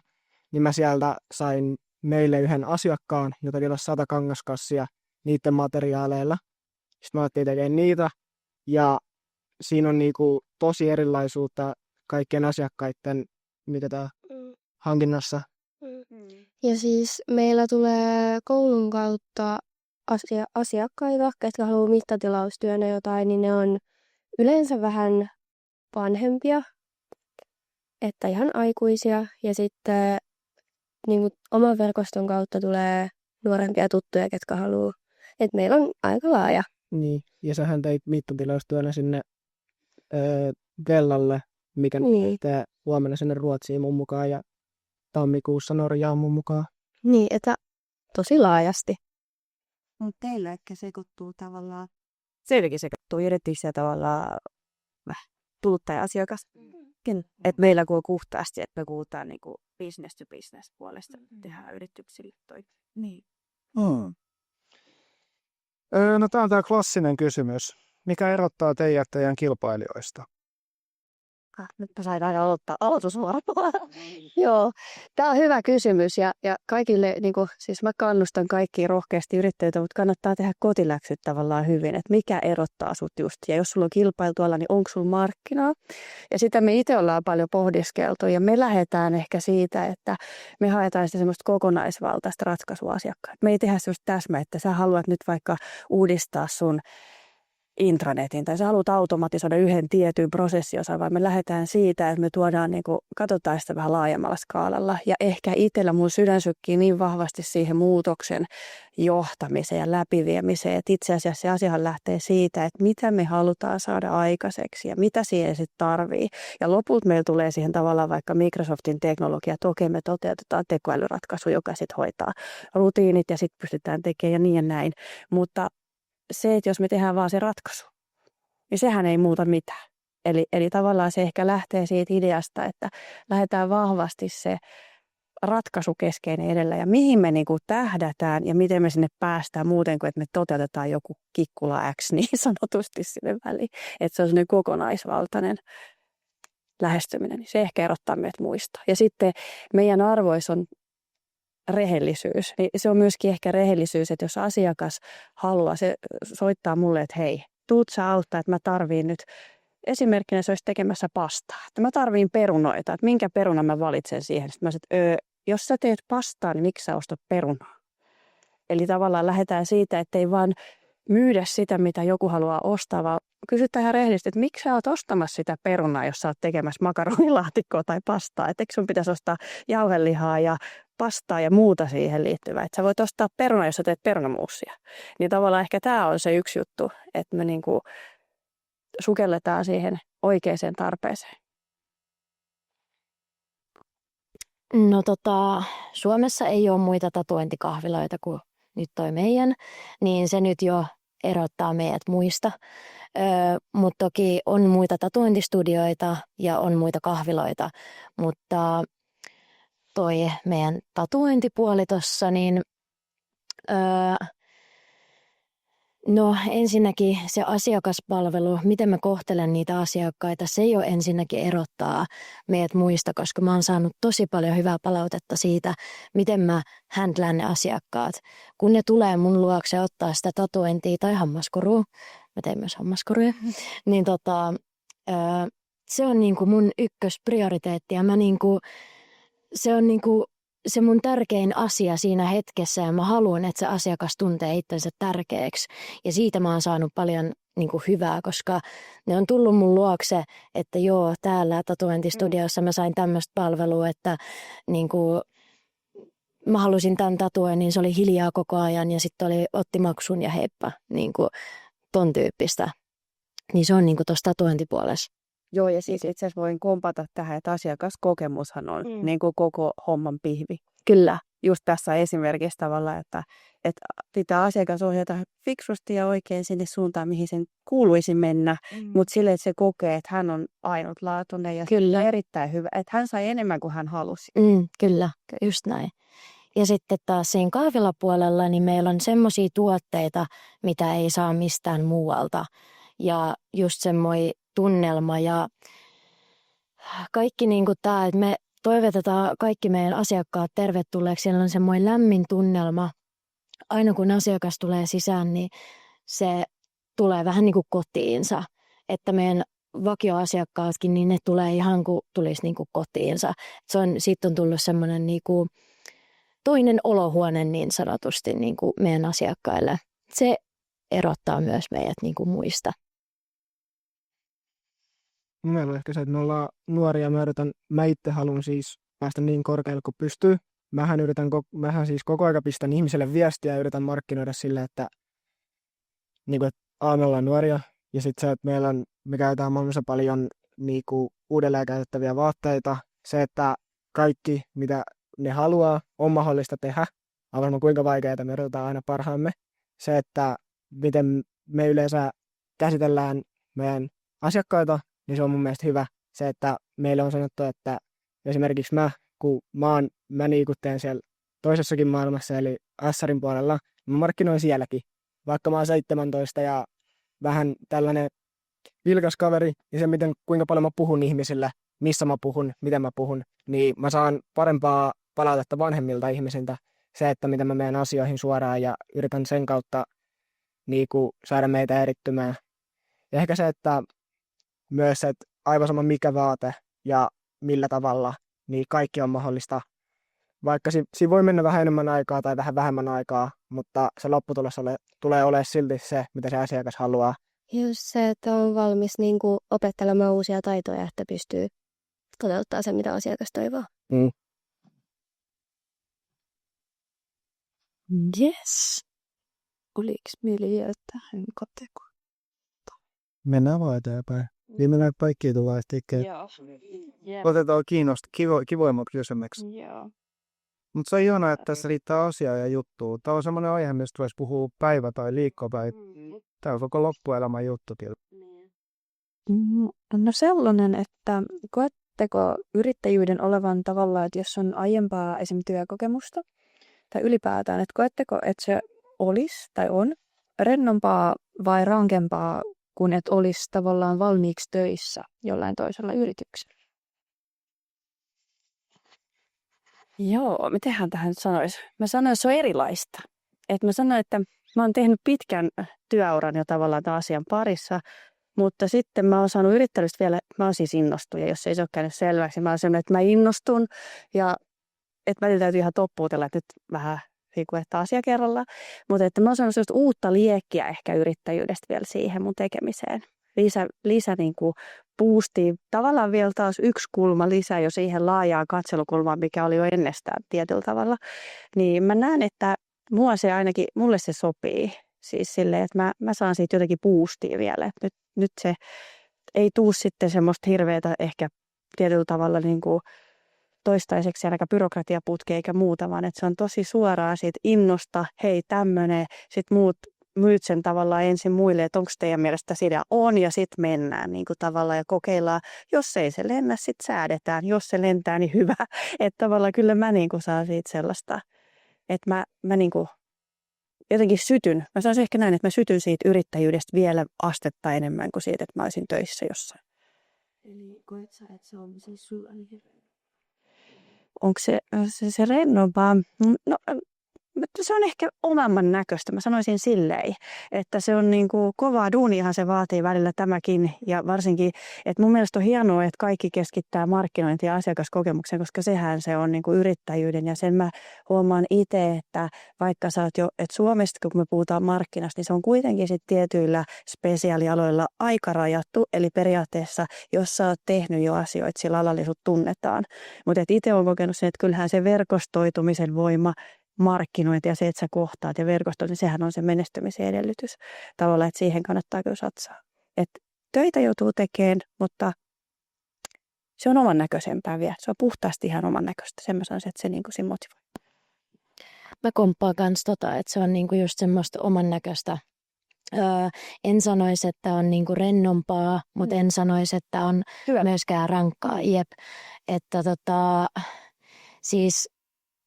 niin mä sieltä sain meille yhden asiakkaan, jota tilasi 100 kangaskassia niiden materiaaleilla. Sitten mä otettiin tekemään niitä, ja siinä on niinku tosi erilaisuutta kaikkien asiakkaiden hankinnassa. Ja siis meillä tulee koulun kautta asiakkaita, ketkä haluaa mittatilaustyönä jotain, niin ne on yleensä vähän vanhempia, että ihan aikuisia. Ja sitten niin kuin oman verkoston kautta tulee nuorempia tuttuja, ketkä haluaa. Että meillä on aika laaja. Niin, ja sähän teit mittatilaustyönä sinne Vellalle, mikä Niin. tää huomenna sinne Ruotsiin mun mukaan ja tammikuussa Norjaan mun mukaan. Niin, että tosi laajasti. Mutta teillä ehkä sekoittuu tavallaan. Sielläkin sekoittuu yrityksiä tavallaan kuluttaja-asiakas. Että meillä kun on puhtaasti, että me puhutaan niinku business to business puolesta, tehdään yrityksille toi. Niin. No tämä on tämä klassinen kysymys. Mikä erottaa teidät teidän kilpailijoista? Nyt mä sain aina aloittaa aloitusvuoroa. Joo, tämä on hyvä kysymys ja kaikille, siis mä kannustan kaikkia rohkeasti yrittäjyyttä, mutta kannattaa tehdä kotiläksyt tavallaan hyvin, että mikä erottaa sut just. Ja jos sulla on kilpailtualla, niin onko sulla markkinaa? Ja sitä me itse ollaan paljon pohdiskeltu ja me lähdetään ehkä siitä, että me haetaan sitä semmoista kokonaisvaltaista ratkaisua asiakkaille. Me ei tehdä semmoista täsmää, että sä haluat nyt vaikka uudistaa sun intranetin tai sä haluat automatisoida yhden tietyn prosessiosan, vaan me lähdetään siitä, että me tuodaan, katsotaan sitä vähän laajemmalla skaalalla. Ja ehkä itsellä mun sydän sykkii niin vahvasti siihen muutoksen johtamiseen ja läpiviemiseen, että itse asiassa se asiahan lähtee siitä, että mitä me halutaan saada aikaiseksi ja mitä siihen sitten tarvii. Ja lopulta meillä tulee siihen tavallaan vaikka Microsoftin teknologia, että okei, me toteutetaan tekoälyratkaisu, joka sitten hoitaa rutiinit ja sitten pystytään tekemään ja niin ja näin. Mutta se, että jos me tehdään vaan se ratkaisu, niin sehän ei muuta mitään. Eli tavallaan se ehkä lähtee siitä ideasta, että lähdetään vahvasti se ratkaisukeskeinen edellä ja mihin me tähdätään ja miten me sinne päästään muuten kuin, että me toteutetaan joku kikkula X niin sanotusti sinne väliin. Että se on sellainen kokonaisvaltainen lähestyminen, niin se ehkä erottaa meidät muista. Ja sitten meidän arvoissa on rehellisyys. Niin se on myöskin ehkä rehellisyys, että jos asiakas haluaa, se soittaa mulle, että hei, tuut sä auttaa, että mä tarviin nyt, esimerkkinä se olisi tekemässä pastaa, että mä tarviin perunoita, että minkä perunan mä valitsen siihen. Sitten mä sanoin, että jos sä teet pastaa, niin miksi sä ostat perunaa? Eli tavallaan lähdetään siitä, että ei vaan myydä sitä, mitä joku haluaa ostaa, vaan kysytään ihan rehellisesti, että miksi sä oot ostamassa sitä perunaa, jos sä oot tekemässä makaronilaatikkoa tai pastaa. Että eikö sun pitäisi ostaa jauhelihaa ja pastaa ja muuta siihen liittyvää. Että sä voit ostaa perunaa, jos sä teet perunamuusia. Niin tavallaan ehkä tämä on se yksi juttu, että me sukelletaan siihen oikeaan tarpeeseen. No Suomessa ei ole muita tatuointikahviloita kuin nyt toi meidän, niin se nyt jo erottaa meidät muista. Mutta toki on muita tatuointistudioita ja on muita kahviloita, mutta toi meidän tatuointipuoli tossa, niin no ensinnäkin se asiakaspalvelu, miten mä kohtelen niitä asiakkaita, se jo ensinnäkin erottaa meidät muista, koska mä oon saanut tosi paljon hyvää palautetta siitä, miten mä handlään ne asiakkaat. Kun ne tulee mun luokse ottaa sitä tatuointia tai hammaskorua, mä teen myös hammaskoruja, niin se on niinku mun ykkösprioriteetti ja mä niinku, se on niinku se mun tärkein asia siinä hetkessä ja mä haluan, että se asiakas tuntee itsensä tärkeäksi. Ja siitä mä oon saanut paljon niinku hyvää, koska ne on tullut mun luokse, että joo, täällä tatuointistudiossa mä sain tämmöistä palvelua, että niinku, mä halusin tämän tatuoinnin, se oli hiljaa koko ajan ja sitten otti maksun ja heippa, niinku ton tyyppistä. Niin se on niinku tuossa tatuointipuolessa. Joo, ja siis itse asiassa voin kompata tähän, että asiakaskokemushan on niin kuin koko homman pihvi. Kyllä. Just tässä esimerkiksi tavalla, että pitää asiakas ohjata fiksusti ja oikein sinne suuntaan, mihin sen kuuluisi mennä, mutta sille, että se kokee, että hän on ainutlaatuinen ja Kyllä. erittäin hyvä, että hän sai enemmän kuin hän halusi. Kyllä, just näin. Ja sitten taas siinä kahvilapuolella, niin meillä on semmoisia tuotteita, mitä ei saa mistään muualta. Ja just semmoinen tunnelma ja kaikki niin kuin tämä, että me toivotetaan kaikki meidän asiakkaat tervetulleeksi. Siellä on semmoinen lämmin tunnelma. Aina kun asiakas tulee sisään, niin se tulee vähän niin kuin kotiinsa. Että meidän vakioasiakkaatkin, niin ne tulee ihan kuin tulisi niin kuin kotiinsa. Siitä on tullut semmoinen niin kuin toinen olohuone niin sanotusti niin kuin meidän asiakkaille. Se erottaa myös meidät niin kuin muista. Meillä on ehkä se, että me ollaan nuoria. Mä itse haluan siis päästä niin korkealle kuin pystyy. Mähän siis koko ajan pistän ihmiselle viestiä ja yritän markkinoida sille, että, niin kuin, että me ollaan nuoria. Ja sitten se, että me käytetään maailmassa paljon niin kuin, uudelleen käytettäviä vaatteita. Se, että kaikki, mitä ne haluaa, on mahdollista tehdä. Aivan kuinka vaikeaa, me yritetään aina parhaamme. Se, että miten me yleensä käsitellään meidän asiakkaita, niin se on mun mielestä hyvä. Se, että meille on sanottu, että esimerkiksi kun mä teen siellä toisessakin maailmassa, eli Assarin puolella, mä markkinoin sielläkin. Vaikka mä oon 17 ja vähän tällainen vilkas kaveri, niin se, kuinka paljon mä puhun ihmisille, missä mä puhun, miten mä puhun, niin mä saan parempaa palautetta vanhemmilta ihmisiltä. Se, että miten mä menen asioihin suoraan ja yritän sen kautta niin kuin saada meitä erittymään. Ja ehkä se, että myös, että aivan sama mikä vaate ja millä tavalla, niin kaikki on mahdollista. Vaikka siinä voi mennä vähän enemmän aikaa tai vähän vähemmän aikaa, mutta se lopputulos tulee olemaan silti se, mitä se asiakas haluaa. Just se, että on valmis niin kuin opettelemaan uusia taitoja, että pystyy toteuttamaan sen, mitä asiakas toivoo. Yes. Oliko mieli tähän kategoriaan? Mennään vaan eteenpäin. Viimeinen kaikki tulee tekemään. Joo. Otetaan kivoimmat kysymykset. Joo. Mutta se on ihanaa, että tässä riittää asiaa ja juttua. Tämä on semmoinen aihe, mistä voisi puhua päivä tai liikkopäivä. Tämä on koko loppuelämän juttu kyllä. No sellainen, että koetteko yrittäjyyden olevan tavallaan, että jos on aiempaa esim. Työkokemusta tai ylipäätään, että koetteko, että se olisi tai on rennompaa vai rankempaa, kun et olisi tavallaan valmiiksi töissä jollain toisella yrityksellä? Joo, mitenhän tähän nyt sanoisi? Mä sanoin, että se on erilaista. Mä sanoin, että mä oon tehnyt pitkän työuran jo tavallaan tämän asian parissa, mutta sitten mä oon saanut yrittäjyydestä vielä, mä oon siis innostuja, jos ei se ole käynyt selväksi. Mä oon sanonut, että mä innostun ja että mä täytyy ihan toppuutella, että nyt vähän että asia kerrallaan. Mutta että mä oon saanut uutta liekkiä ehkä yrittäjyydestä vielä siihen mun tekemiseen. Lisä niin kuin boostia. Tavallaan vielä taas yksi kulma lisää jo siihen laajaan katselukulmaan, mikä oli jo ennestään tietyllä tavalla. Niin mä näen, että mulle se sopii. Siis silleen, että mä saan siitä jotenkin boostia vielä. Nyt se ei tuu sitten semmoista hirveätä ehkä tietyllä tavalla niin kuin toistaiseksi ainakaan byrokratiaputkea eikä muuta, vaan että se on tosi suoraa siitä innosta, hei tämmöinen, sitten muut myyt sen tavallaan ensin muille, että onko teidän mielestä sitä on, ja sitten mennään niin kuin tavallaan ja kokeillaan. Jos ei se lennä, sitten säädetään. Jos se lentää, niin hyvä. Että tavallaan kyllä mä niin kuin saan siitä sellaista, että mä niin kuin jotenkin sytyn. Mä sanoisin ehkä näin, että mä sytyn siitä yrittäjyydestä vielä astetta enemmän kuin siitä, että mä olisin töissä jossain. Eli koet sä, että se on siis sulla niin Onko se rennompaa? No, se on ehkä omamman näköistä. Mä sanoisin silleen, että se on niin kuin kovaa duuniahan se vaatii välillä tämäkin. Ja varsinkin, että mun mielestä on hienoa, että kaikki keskittää markkinointia ja asiakaskokemukseen, koska sehän se on niin kuin yrittäjyyden. Ja sen mä huomaan itse, että vaikka sä oot jo, että Suomesta kun me puhutaan markkinasta, niin se on kuitenkin sitten tietyillä spesiaalialoilla aika rajattu. Eli periaatteessa, jos sä oot tehnyt jo asioita sillä alalla, niin sut tunnetaan. Mutta itse olen kokenut sen, että kyllähän se verkostoitumisen voima, markkinointi ja se, että sä kohtaat ja verkostoit, niin sehän on se menestymisen edellytys. Tavallaan, että siihen kannattaa kyllä satsaa. Et töitä joutuu tekemään, mutta se on oman näköisempää vielä. Se on puhtaasti ihan oman näköistä. Sen mä sanoisin, että se niin kuin siinä motivoi. Mä komppaan kans että se on niinku just semmoista oman näköistä. En sanoisi, että on niinku rennompaa, mutta en sanoisi, että on Hyvä. myöskään rankkaa. Jep. Että siis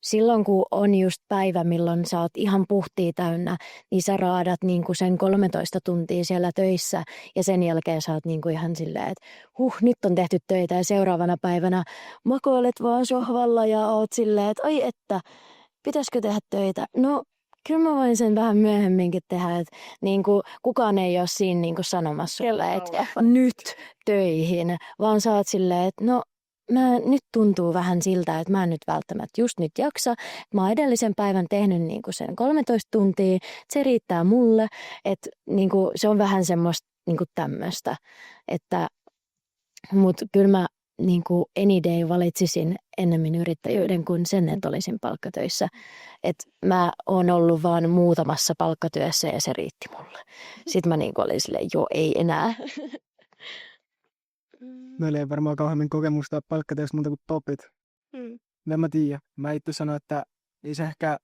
silloin kun on just päivä, milloin sä oot ihan puhtia täynnä, niin sä raadat niinku sen 13 tuntia siellä töissä ja sen jälkeen sä oot niinku ihan silleen, että nyt on tehty töitä ja seuraavana päivänä makoilet vaan sohvalla ja oot silleen, että ai että, pitäisikö tehdä töitä? No kyllä mä voin sen vähän myöhemminkin tehdä, että niinku, kukaan ei ole siinä niinku sanomassa sulle, että nyt töihin, vaan sä oot silleen, että no nyt tuntuu vähän siltä, että mä en nyt välttämättä just nyt jaksa. Mä oon edellisen päivän tehnyt niinku sen 13 tuntia, se riittää mulle, että niinku, se on vähän semmoista niinku tämmöistä, että mut kyllä mä niinku any day valitsisin ennemmin yrittäjyyden kuin sen, että olisin palkkatöissä. Et mä oon ollut vaan muutamassa palkkatyössä ja se riitti mulle. Sitten mä niinku olin silleen, joo ei enää. Meillä ei varmaan kauheammin kokemusta palkkatöistä muuta kuin topit. En mä tiedä. Mä itse sanon, että ei se ehkä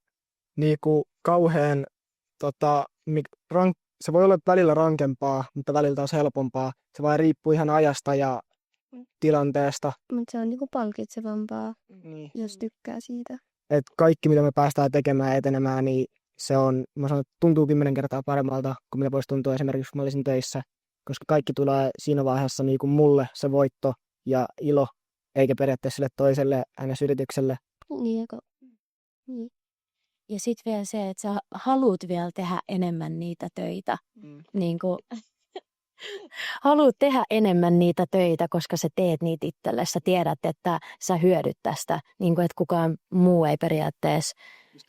niinku kauhean, se voi olla välillä rankempaa, mutta välillä taas helpompaa. Se vaan riippuu ihan ajasta ja tilanteesta. Mutta se on niinku palkitsevampaa, Niin. jos tykkää siitä. Et kaikki, mitä me päästään tekemään ja etenemään, niin se on, mä sanon, että tuntuu 10 kertaa paremmalta, kuin mitä voisi tuntua esimerkiksi, kun mä olisin töissä. Koska kaikki tulee siinä vaiheessa niin kuin mulle se voitto ja ilo, eikä periaatteessa sille toiselle NS-yritykselle. Niin. Ja sitten vielä se, että sä haluut vielä tehdä enemmän niitä töitä. Niin kuin, haluut tehdä enemmän niitä töitä, koska sä teet niitä itselle. Sä tiedät, että sä hyödyt tästä, niin kuin, että kukaan muu ei periaatteessa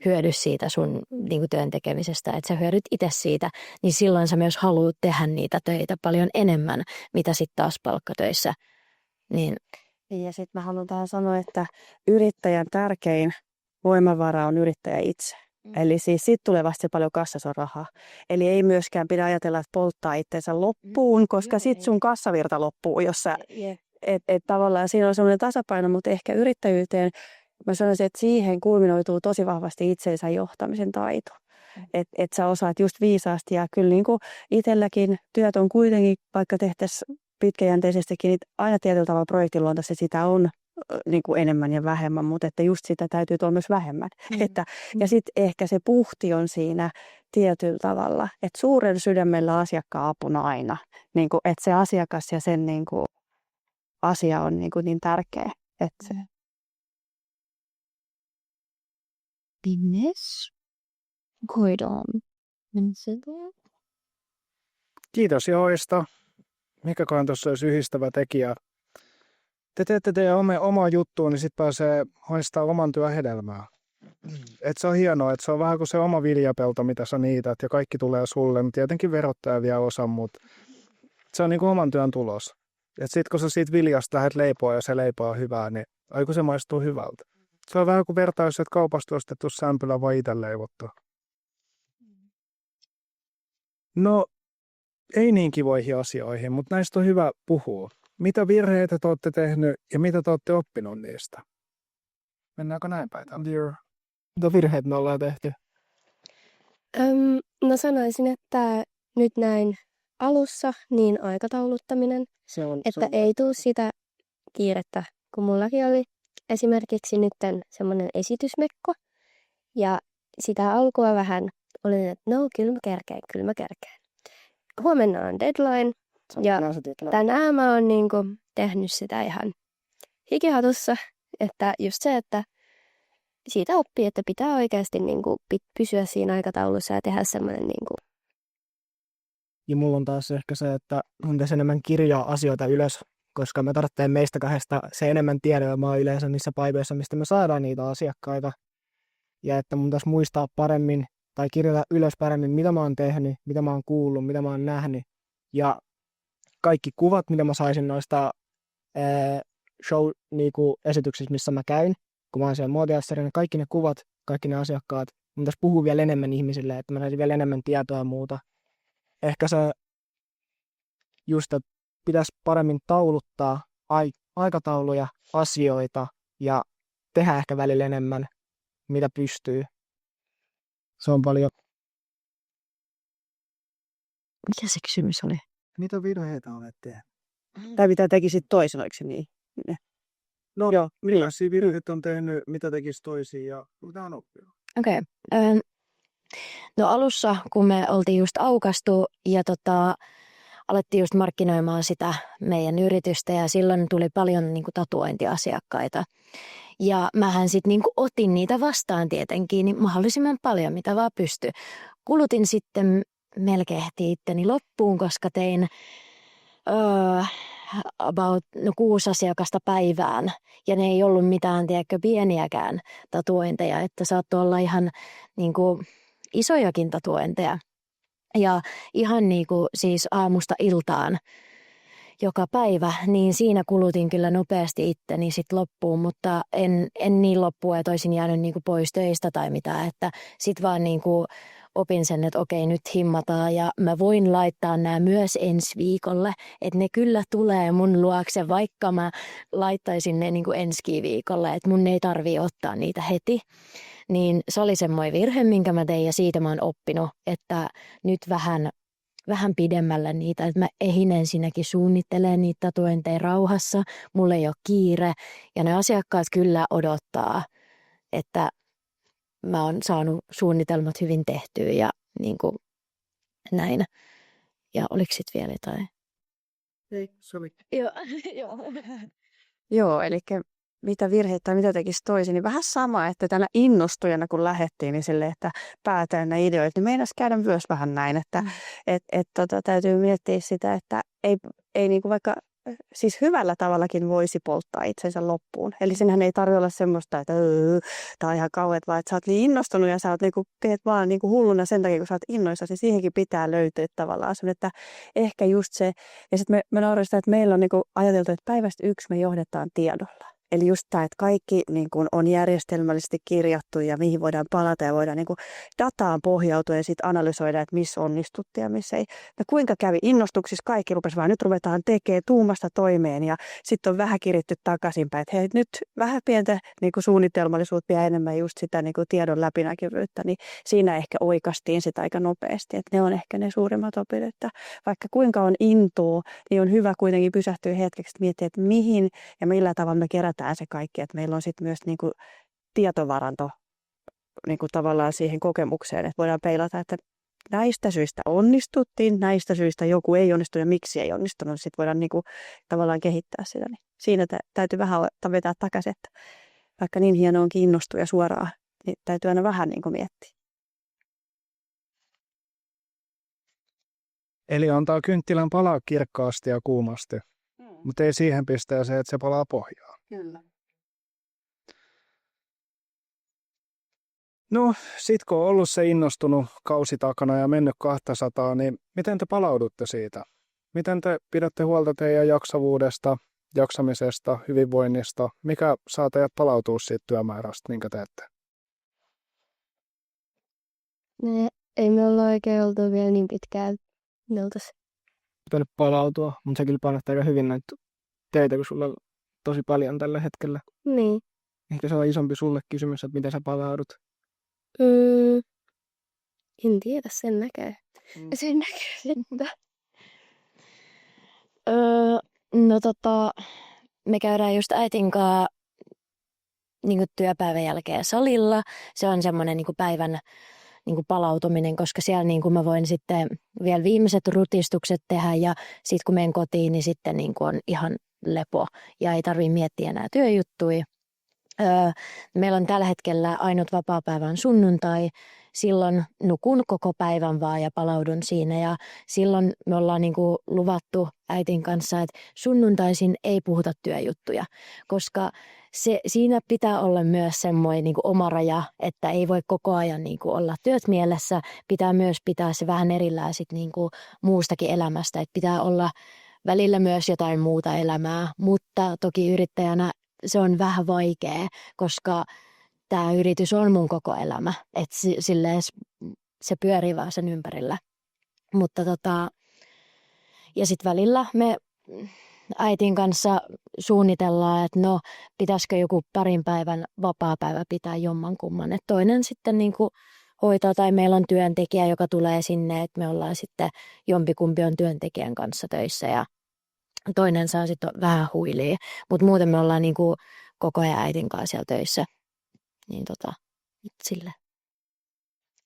hyödy siitä sun niin kuin työn tekemisestä, että sä hyödyt itse siitä, niin silloin sä myös haluat tehdä niitä töitä paljon enemmän, mitä sitten taas palkkatöissä. Niin. Ja sitten mä haluan tähän sanoa, että yrittäjän tärkein voimavara on yrittäjä itse. Eli siis siitä tulee vasta paljon kassassa on rahaa. Eli ei myöskään pidä ajatella, että polttaa itseensä loppuun, koska sitten sun kassavirta loppuu, jos sä, tavallaan siinä on sellainen tasapaino, mutta ehkä yrittäjyyteen mä sanoisin, että siihen kulminoituu tosi vahvasti itsensä johtamisen taito. Että sä osaat just viisaasti ja kyllä niin kuin itselläkin työt on kuitenkin, vaikka tehtäisiin pitkäjänteisestikin, niin aina tietyllä tavalla projektiluontaisesti sitä on niin kuin enemmän ja vähemmän, mutta että just sitä täytyy tulla myös vähemmän. Ja sitten ehkä se puhti on siinä tietyllä tavalla, että suuren sydämellä asiakkaan apuna aina, niin kuin, että se asiakas ja sen niin kuin asia on niin tärkeä. Että se. Business. Goidon. Kiitos joista. Mikäköhän tuossa olisi yhdistävä tekijä? Te teette teidän omaa juttua, niin sitten pääsee hoistamaan oman työn hedelmää. Et se on hienoa, että se on vähän kuin se oma viljapelto, mitä sä niität, ja kaikki tulee sulle. Tietenkin verottaja vie osan, mutta se on niin kuin oman työn tulos. Et sitten kun sä siitä viljasta lähdet leipoa ja se leipä on hyvää, niin aiku se maistuu hyvältä. Se on vähän kuin vertaus, että kaupasta ostettu sämpylä vai itse leivottu. No, ei niin kivoihin asioihin, mutta näistä on hyvä puhua. Mitä virheitä te olette tehnyt ja mitä te olette oppinut niistä? Mennäänkö näin päin? Mitä virheet me ollaan tehty? No sanoisin, että nyt näin alussa niin aikatauluttaminen, että ei tule sitä kiirettä, kun mullakin oli esimerkiksi nyt semmoinen esitysmekko. Ja sitä alkua vähän olin, että no kyllä mä kerkeen. Huomenna on deadline ja tänään mä oon tehnyt sitä ihan hikihatussa. Että just se, että siitä oppii, että pitää oikeasti niin kuin, pysyä siinä aikataulussa ja tehdä semmoinen niin kuin. Ja mulla on taas ehkä se, että on tässä enemmän kirjaa asioita ylös, koska mä tarvitsen meistä kahdesta se enemmän tiedon. Mä oon yleensä niissä paikoissa, mistä me saadaan niitä asiakkaita. Ja että mun taas muistaa paremmin tai kirjata ylös paremmin, mitä mä oon tehnyt, mitä mä oon kuullut, mitä mä oon nähnyt. Ja kaikki kuvat, mitä mä saisin noista show-esityksistä, missä mä käyn, kun mä oon siellä muotiasserina, kaikki ne kuvat, kaikki ne asiakkaat, mun taas puhuu vielä enemmän ihmisille, että mä saisin vielä enemmän tietoa ja muuta. Ehkä se just, että pitäisi paremmin tauluttaa aikatauluja, asioita ja tehdä ehkä välillä enemmän, mitä pystyy. Se on paljon. Mikä se kysymys oli? Mitä virheitä olet tehnyt? Tai mitä tekisit toisin, oliko se niin? No, Joo, millaisia virheitä on tehnyt, mitä tekisi toisiin ja mitä on oppinut? Okei. No alussa, kun me oltiin just aukastu ja alettiin just markkinoimaan sitä meidän yritystä ja silloin tuli paljon niin kuin tatuointiasiakkaita. Ja mähän sitten niin kuin otin niitä vastaan tietenkin niin mahdollisimman paljon, mitä vaan pystyi. Kulutin sitten melkein itteni loppuun, koska tein about 6 asiakasta päivään. Ja ne ei ollut mitään, tiedätkö, pieniäkään tatuointeja, että saattoi olla ihan niin kuin isojakin tatuointeja. Ja ihan niin kuin siis aamusta iltaan joka päivä, niin siinä kulutin kyllä nopeasti itteni sit loppuun, mutta en niin loppuun, että olisin jäänyt niin kuin pois töistä tai mitään, että sit vaan niin kuin opin sen, että okei, nyt himmataan ja mä voin laittaa nämä myös ensi viikolle, että ne kyllä tulee mun luokse, vaikka mä laittaisin ne niin kuin ensi viikolle, että mun ei tarvii ottaa niitä heti. Niin se oli semmoinen virhe, minkä mä tein ja siitä mä oon oppinut, että nyt vähän pidemmällä niitä, että mä ehdin ensinnäkin suunnittelemaan niitä tatuointeja rauhassa, mulla ei ole kiire ja ne asiakkaat kyllä odottaa, että mä oon saanut suunnitelmat hyvin tehtyä ja niin kuin näin. Ja oliko sit vielä jotain? Ei, se oli. Joo, eli mitä virheitä tai mitä tekisi toisin, niin vähän sama, että tänä innostujana kun lähdettiin, niin sille, että päätäynnä ideoita, niin meinas käydä myös vähän näin, että täytyy miettiä sitä, että ei niin kuin vaikka siis hyvällä tavallakin voisi polttaa itsensä loppuun. Eli sinähän ei tarvitse olla semmoista, että tämä on ihan kauheat, vaan että sä oot niin innostunut ja sä oot niinku, teet vaan niinku hulluna sen takia, kun sä oot innoissasi, niin siihenkin pitää löytyä tavallaan semmoinen, että ehkä just se, ja sitten me nauramme sitä, että meillä on niinku ajateltu, että päivästä 1 me johdetaan tiedolla. Eli just tämä, että kaikki niin kuin on järjestelmällisesti kirjattu ja mihin voidaan palata ja voidaan niin kuin dataan pohjautua ja sitten analysoida, että missä onnistuttiin ja missä ei. No kuinka kävi innostuksissa, kaikki rupesi vaan, nyt ruvetaan tekemään tuumasta toimeen ja sitten on vähän kiritty takaisinpäin, että hei nyt vähän pientä niin kuin suunnitelmallisuutta ja enemmän just sitä niin kuin tiedon läpinäkyvyyttä, niin siinä ehkä oikastiin sitä aika nopeasti, että ne on ehkä ne suurimmat opit, että vaikka kuinka on intoa, niin on hyvä kuitenkin pysähtyä hetkeksi ja miettiä, että mihin ja millä tavalla me kerätään se kaikki, että meillä on sitten myös niinku tietovaranto niinku tavallaan siihen kokemukseen, että voidaan peilata, että näistä syistä onnistuttiin, näistä syistä joku ei onnistunut ja miksi ei onnistunut, sitten voidaan niinku tavallaan kehittää sitä. Niin siinä täytyy vähän vetää takaisin, että vaikka niin hienoa onkin innostua ja suoraan, niin täytyy aina vähän niinku miettiä. Eli antaa kynttilän palaa kirkkaasti ja kuumasti, mutta ei siihen pisteeseen, että se palaa pohjaan. Kyllä. No, sit kun on ollut se innostunut kausi takana ja mennyt 200, niin miten te palaudutte siitä? Miten te pidätte huolta teidän jaksavuudesta, jaksamisesta, hyvinvoinnista? Mikä saa teidät palautua siitä työmäärästä, minkä teette? Ei me olla oikein oltu vielä niin pitkään. Me oltaisiin. Pitänyt palautua, mutta se kyllä painottaa aika hyvin näitä töitä, kun sulla on tosi paljon tällä hetkellä. Niin. Ehkä se on isompi sulle kysymys, että miten sä palaudut. En tiedä, sen näkee. Sen näkee sitten. Me käydään just äitin kanssa niin työpäivän jälkeen salilla. Se on semmoinen niin päivän niin palautuminen, koska siellä niin mä voin sitten vielä viimeiset rutistukset tehdä ja sitten kun menen kotiin, niin sitten niin on ihan lepo ja ei tarvitse miettiä enää työjuttuja. Meillä on tällä hetkellä ainut vapaapäivä on sunnuntai. Silloin nukun koko päivän vaan ja palaudun siinä. Ja silloin me ollaan niinku luvattu äitin kanssa, että sunnuntaisin ei puhuta työjuttuja, koska siinä pitää olla myös semmoinen niinku oma raja, että ei voi koko ajan niinku olla työt mielessä. Pitää myös pitää se vähän erillään sit niinku muustakin elämästä, että pitää olla välillä myös jotain muuta elämää, mutta toki yrittäjänä se on vähän vaikea, koska tämä yritys on mun koko elämä, että silleen se pyörii vaan sen ympärillä. Mutta ja sitten välillä me äitin kanssa suunnitellaan, että no pitäisikö joku parin päivän vapaapäivä pitää jommankumman. Että toinen sitten niinku hoitaa tai meillä on työntekijä, joka tulee sinne, että me ollaan sitten jompikumpi on työntekijän kanssa töissä ja toinen saa sitten vähän huilia. Mutta muuten me ollaan niinku koko ajan äitin kanssa siellä töissä. Niin sille.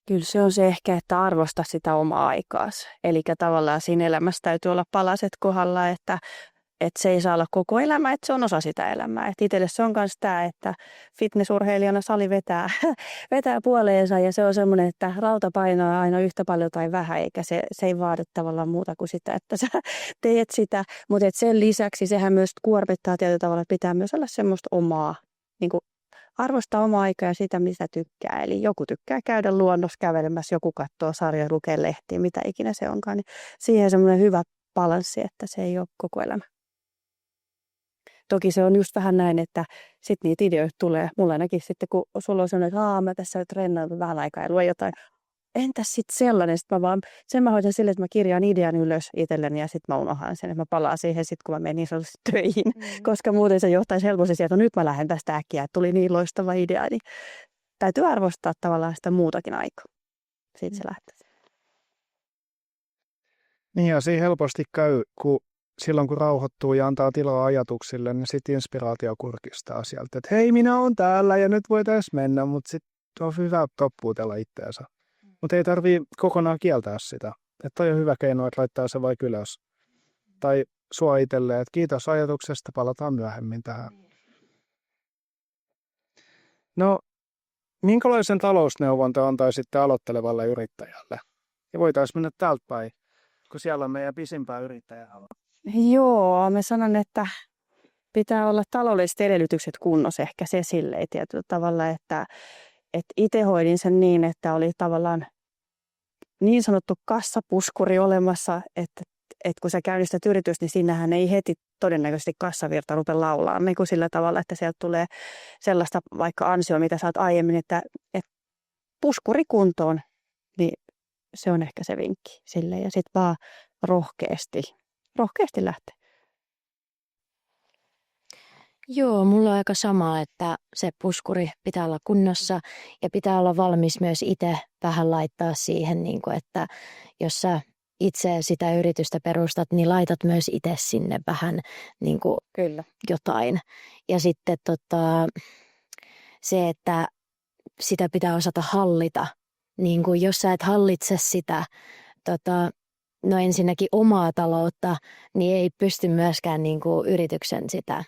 Kyllä se on se ehkä, että arvosta sitä omaa aikaas. Eli tavallaan siinä elämässä täytyy olla palaset kohdalla, että se ei saa olla koko elämä, että se on osa sitä elämää. Että itselle se on myös tämä, että fitnessurheilijana sali vetää puoleensa ja se on semmoinen, että rauta painaa aina yhtä paljon tai vähän, eikä se ei vaadi tavallaan muuta kuin sitä, että sä teet sitä. Mutta sen lisäksi sehän myös kuormittaa tietyllä tavalla, että pitää myös olla semmoista omaa, niin kuin arvostaa omaa aikaa ja sitä, mitä tykkää. Eli joku tykkää käydä luonnossa kävelemässä, joku katsoo sarjaa, lukee lehtiä, mitä ikinä se onkaan. Niin siihen semmoinen hyvä balanssi, että se ei ole koko elämä. Toki se on just vähän näin, että sitten niitä ideoita tulee. Mulla ainakin sitten, kun sulla on sellainen, että mä tässä nyt rennaan vähän aikaa ja luen jotain. Entäs sitten sellainen? Sitten mä hoidan silleen, että mä kirjaan idean ylös itselleni ja sitten mä unohan sen, että mä palaan siihen sitten, kun mä menen niin sanotusti töihin. Koska muuten se johtaisi helposti siihen, että no nyt mä lähden tästä äkkiä, että tuli niin loistava idea. Niin täytyy arvostaa tavallaan sitä muutakin aikaa. Siitä se lähtee. Niin ja siinä helposti käy, kun silloin kun rauhoittuu ja antaa tilaa ajatuksille, niin sitten inspiraatio kurkistaa sieltä, että hei, minä olen täällä ja nyt voitaisiin mennä, mutta sitten on hyvä toppuutella itseänsä. Mutta ei tarvitse kokonaan kieltää sitä. Että toi on hyvä keino, että laittaa se vaikka ylös. Tai sua itselleen, että kiitos ajatuksesta, palataan myöhemmin tähän. No, minkälaisen talousneuvon te antaisitte aloittelevalle yrittäjälle? Ja voitaisiin mennä täältä päin, kun siellä on meidän pisimpää yrittäjää. Joo, mä sanon, että pitää olla taloudelliset edellytykset kunnossa ehkä se silleen tietyllä tavalla, että itse hoidin sen niin, että oli tavallaan niin sanottu kassapuskuri olemassa, että kun sä käynnistät yritys, niin siinähän ei heti todennäköisesti kassavirta rupea laulaa, niin kuin sillä tavalla, että sieltä tulee sellaista vaikka ansio, mitä sä oot aiemmin, että puskuri kuntoon, niin se on ehkä se vinkki sille ja sitten vaan rohkeasti lähteä. Joo, mulla on aika sama, että se puskuri pitää olla kunnossa ja pitää olla valmis myös itse vähän laittaa siihen, niin kuin, että jos sä itse sitä yritystä perustat, niin laitat myös itse sinne vähän niin kuin Kyllä. jotain. Ja sitten se, että sitä pitää osata hallita. Niin kuin jos sä et hallitse sitä no ensinnäkin omaa taloutta, niin ei pysty myöskään niin kuin yrityksen sitä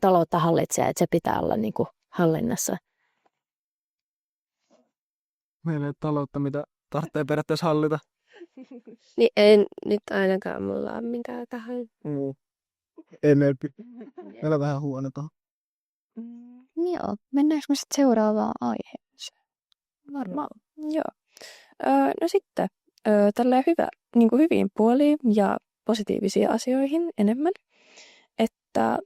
taloutta hallitsemaan, että se pitää olla niin kuin hallinnassa. Meillä ei ole taloutta, mitä tarvitsee periaatteessa hallita. Niin en nyt ainakaan mulla ole mitään tähän. Ei meillä on vähän huono tuohon. Joo, mennäänkö me sitten seuraavaan aiheeseen? Varmaan, joo. No sitten, tälleen niin kuin hyviin puoliin ja positiivisiin asioihin enemmän. Että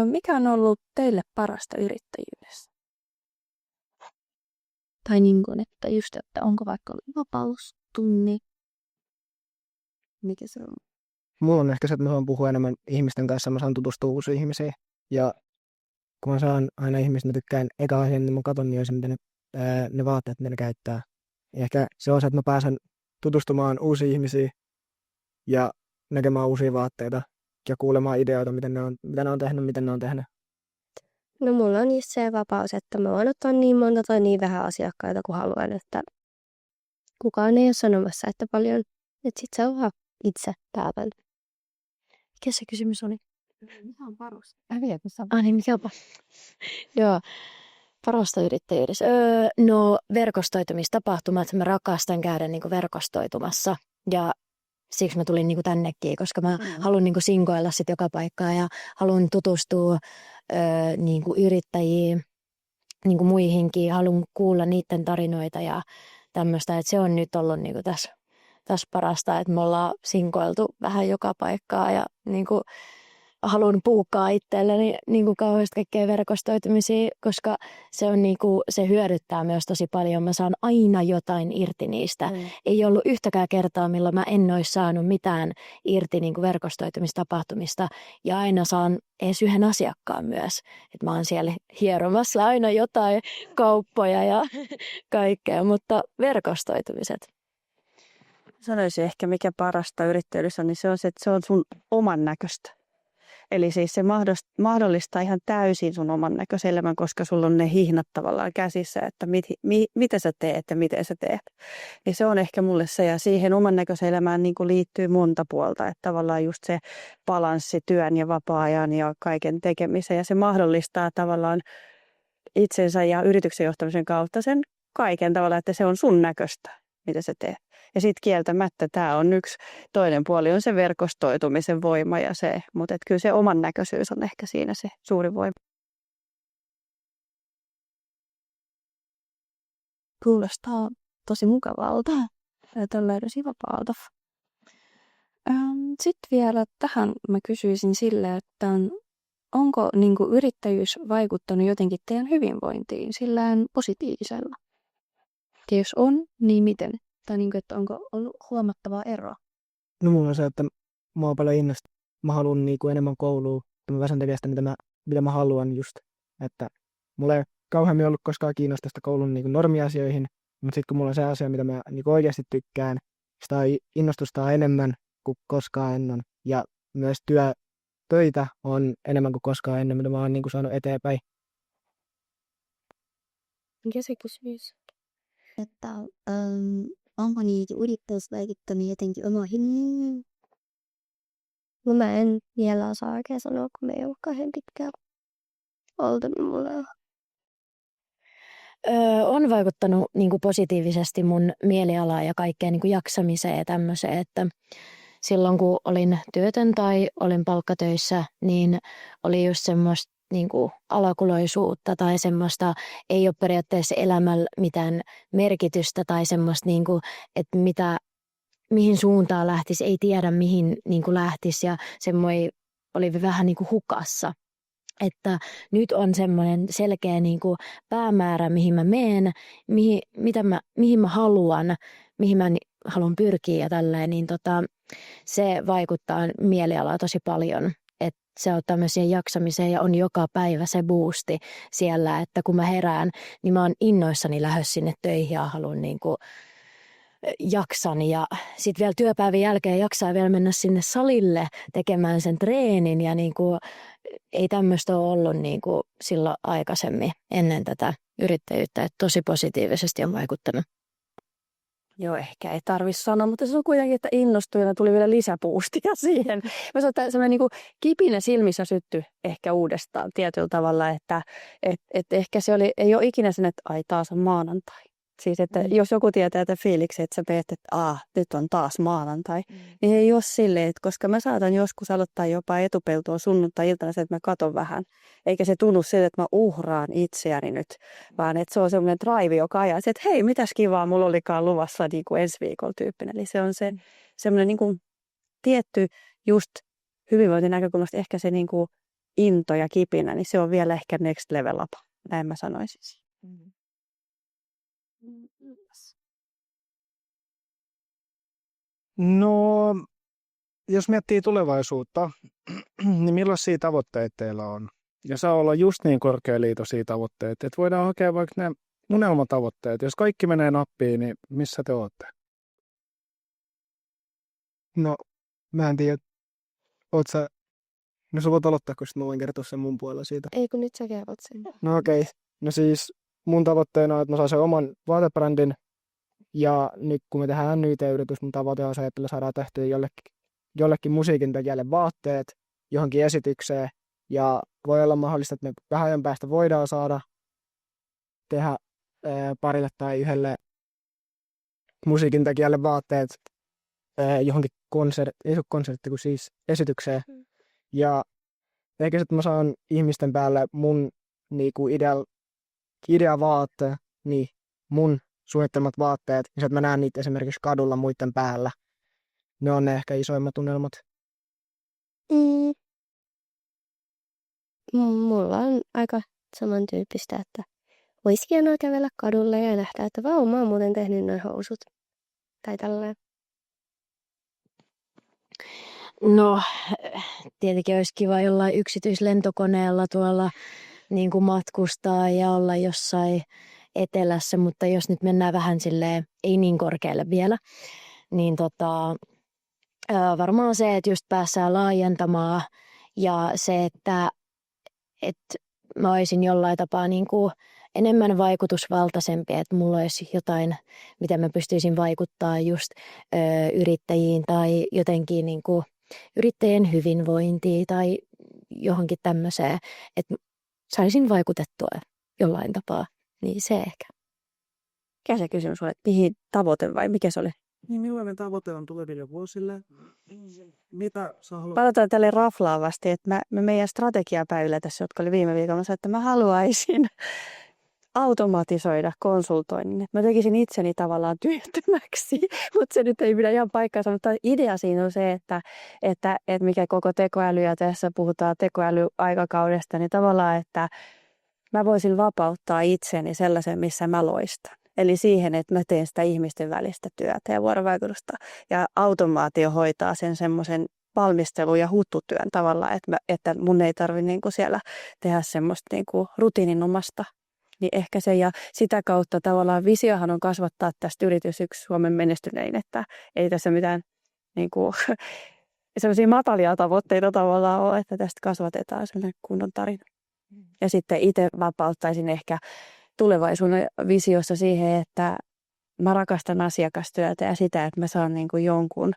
mikä on ollut teille parasta yrittäjyydessä? Tai niin kuin, että just, että onko vaikka vapaustunni? Mikä se on? Mulla on ehkä se, että mä saan puhua enemmän ihmisten kanssa, mä saan tutustua uusiin ihmisiin. Ja kun mä saan aina ihmisiä, mä tykkään eka asian, niin mä katson niin, miten ne vaatteet, mitä ne käyttää. Ja ehkä se on se, että mä pääsen tutustumaan uusiin ihmisiin ja näkemään uusia vaatteita ja kuulemaan ideoita, mitä ne on tehnyt. No mulla on just se vapaus, että mä voin ottaa niin monta tai niin vähän asiakkaita kuin haluan, että kukaan ei ole sanomassa, että paljon, että sit se on vaan itse päätän. Mikä se kysymys oli? Ihan paras. Niin mikä on Joo, parasta yrittäjyydessä. No verkostoitumistapahtumat, mä rakastan käydä niin kuin verkostoitumassa ja siksi mä tulin niin kuin tännekin, koska mä haluan niin kuin sinkoilla sit joka paikkaa ja haluan tutustua niin kuin yrittäjiin, niin kuin muihinkin, haluan kuulla niiden tarinoita ja tämmöistä, että se on nyt ollut niin kuin tässä parasta, että me ollaan sinkoiltu vähän joka paikkaa ja niin kuin haluan puukkaa itselleni niin kuin kauheasti kaikkea verkostoitumisia, koska se on niin kuin, se hyödyttää myös tosi paljon. Mä saan aina jotain irti niistä. Ei ollut yhtäkään kertaa, milloin mä en olisi saanut mitään irti niin kuin verkostoitumistapahtumista ja aina saan edes yhden asiakkaan myös. Että mä oon siellä hieromassa aina jotain kauppoja ja kaikkea, mutta verkostoitumiset. Sanoisin ehkä mikä parasta yrittäjyydessä on, niin se on se, että se on sun oman näköistä. Eli siis se mahdollistaa ihan täysin sun oman näköisen elämän, koska sulla on ne hihnat tavallaan käsissä, että mitä sä teet ja miten sä teet. Ja se on ehkä mulle se, ja siihen oman näköisen elämään niin kuin liittyy monta puolta, että tavallaan just se balanssi työn ja vapaa-ajan ja kaiken tekemisen, ja se mahdollistaa tavallaan itsensä ja yrityksen johtamisen kautta sen kaiken tavallaan, että se on sun näköistä, mitä sä teet. Ja sitten kieltämättä tämä on yksi, toinen puoli on se verkostoitumisen voima ja se, mutta kyllä se oman näköisyys on ehkä siinä se suuri voima. Kuulostaa tosi mukavalta ja tosi vapaalta. Sitten vielä tähän mä kysyisin sille, että onko niin kuin yrittäjyys vaikuttanut jotenkin teidän hyvinvointiin sillään positiivisella? Ja jos on, niin miten? Tai niin kuin, että onko ollut huomattavaa eroa? No mulla on se, että mä oon paljon innostunut. Mä haluan niinku enemmän koulua. Mä väsän tekemään sitä, mitä mä haluan just. Että mulla ei kauheammin ollut koskaan kiinnostusta koulun niinku normiasioihin. Mutta sitten kun mulla on se asia, mitä mä niinku oikeasti tykkään, sitä innostusta enemmän kuin koskaan ennen. Ja myös töitä on enemmän kuin koskaan ennen, mitä mä oon niinku saanut eteenpäin. Mikä se kysymys? Että onko niitä yrittäjyys vaikuttanut jotenkin omiin? No mä en vielä osaa oikein sanoa, kun me ei ole kauhean pitkään oltu, niin mulla on. On vaikuttanut niin kuin positiivisesti mun mielialaan ja kaikkeen niin kuin jaksamiseen ja tämmöiseen, että silloin kun olin työtön tai olin palkkatöissä, niin oli just semmoista niin kuin alakuloisuutta tai semmoista, ei ole periaatteessa elämällä mitään merkitystä tai semmoista, niin kuin, että mihin suuntaan lähtisi, ei tiedä mihin niin kuin lähtisi ja semmoinen oli vähän niin kuin hukassa. Että nyt on semmoinen selkeä niin kuin päämäärä, mihin mä menen, mihin mä haluan, mihin mä haluan pyrkiä ja tälleen, niin se vaikuttaa mielialaa tosi paljon. Että se on tämmöiseen jaksamiseen ja on joka päivä se boosti siellä, että kun mä herään, niin mä oon innoissani lähdössä sinne töihin ja haluan niin kuin jaksan ja sitten vielä työpäivän jälkeen jaksaa vielä mennä sinne salille tekemään sen treenin ja niin kuin, ei tämmöistä ole ollut niin kuin silloin aikaisemmin ennen tätä yrittäjyyttä, että tosi positiivisesti on vaikuttanut. Joo, ehkä ei tarvitse sanoa, mutta se on kuitenkin, että innostujana tuli vielä lisäpuustia siihen. Mä sanon, että semmoinen niin kipinä silmissä syttyi ehkä uudestaan tietyllä tavalla, että ehkä se ei ole ikinä sen, että ai taas on maanantai. Siis, että jos joku tietää että fiiliksi, että sä meet, että nyt on taas maanantai, niin ei ole silleen, että koska mä saatan joskus aloittaa jopa etupeltoa sunnuntai-iltana se, että mä katon vähän. Eikä se tunnu siltä, että mä uhraan itseäni nyt, vaan että se on semmoinen drive, joka ajaa se, että hei, mitäs kivaa mulla olikaan luvassa niin kuin ensi viikolla tyyppinen. Eli se on se semmoinen niin kuin tietty just hyvinvointin näkökulmasta ehkä se niin kuin into ja kipinä, niin se on vielä ehkä next level up, näin mä sanoisin. No, jos miettii tulevaisuutta, niin millaisia tavoitteita teillä on? Ja saa olla just niin korkealiitoisia tavoitteita, että voidaan hakea vaikka ne unelmatavoitteet. Jos kaikki menee nappiin, niin missä te olette? No, mä en tiedä, oot sä... No sä voit aloittaa, koska mä voin kertoa sen mun puolella siitä. Ei kun nyt sä kerrot sen. No okei. No siis mun tavoitteena on, että mä saan sen oman vaatebrändin. Ja nyt kun me tehdään NYT-yritys, mun tavoite on se, että me saadaan tehtyä jollekin musiikin tekijälle vaatteet. johonkin esitykseen. Ja voi olla mahdollista, että me vähän ajan päästä voidaan saada tehdä parille tai yhdelle musiikintekijälle vaatteet johonkin ei konsertti, kun siis esitykseen. Ja ehkä sitten mä saan ihmisten päälle mun niinku ideavaatte, niin mun suunnittelmat vaatteet, niin että mä näen niitä esimerkiksi kadulla muiden päällä. Ne on ne ehkä isoimmat unelmat. Mulla on aika samantyyppistä, että olisi hienoa kävellä kadulle ja nähdä, että vau, mä oon muuten tehnyt noin housut. Tai tällainen. No, tietenkin olisi kiva jollain yksityislentokoneella tuolla niin kuin matkustaa ja olla jossain etelässä, mutta jos nyt mennään vähän silleen, ei niin korkealle vielä, niin varmaan se, että just päässään laajentamaan ja se, että mä olisin jollain tapaa niin kuin enemmän vaikutusvaltaisempi, että mulla olisi jotain, mitä mä pystyisin vaikuttaa just yrittäjiin tai jotenkin niin kuin yrittäjien hyvinvointiin tai johonkin tämmöiseen, että saisin vaikutettua jollain tapaa, niin se ehkä. Mikä se kysymys oli, että mihin tavoite vai mikä se oli? Niin millainen tavoite on tuleville vuosille? Mitä sä haluat? Palataan tälle raflaavasti, että mä meidän strategiapäivillä tässä, jotka oli viime viikolla, mä sanoin, että mä haluaisin automatisoida konsultoinnin. Että mä tekisin itseni tavallaan työttömäksi, mutta se nyt ei pidä ihan paikkaansa. Mutta idea siinä on se, että mikä koko tekoäly, ja tässä puhutaan tekoälyaikakaudesta, niin tavallaan, että mä voisin vapauttaa itseni sellaisen, missä mä loistan. Eli siihen, että mä teen sitä ihmisten välistä työtä ja vuorovaikutusta. Ja automaatio hoitaa sen semmoisen valmistelu- ja huttutyön tavallaan, että mun ei tarvitse niinku siellä tehdä semmoista niinku rutiininomasta. Niin ehkä se, ja sitä kautta tavallaan visiohan on kasvattaa tästä yritys yksi Suomen menestynein, että ei tässä mitään niinku, sellaisia matalia tavoitteita tavallaan ole, että tästä kasvatetaan sellainen kunnon tarina. Ja sitten itse vapauttaisin ehkä tulevaisuuden visiossa siihen, että mä rakastan asiakastyötä ja sitä, että mä saan niinku jonkun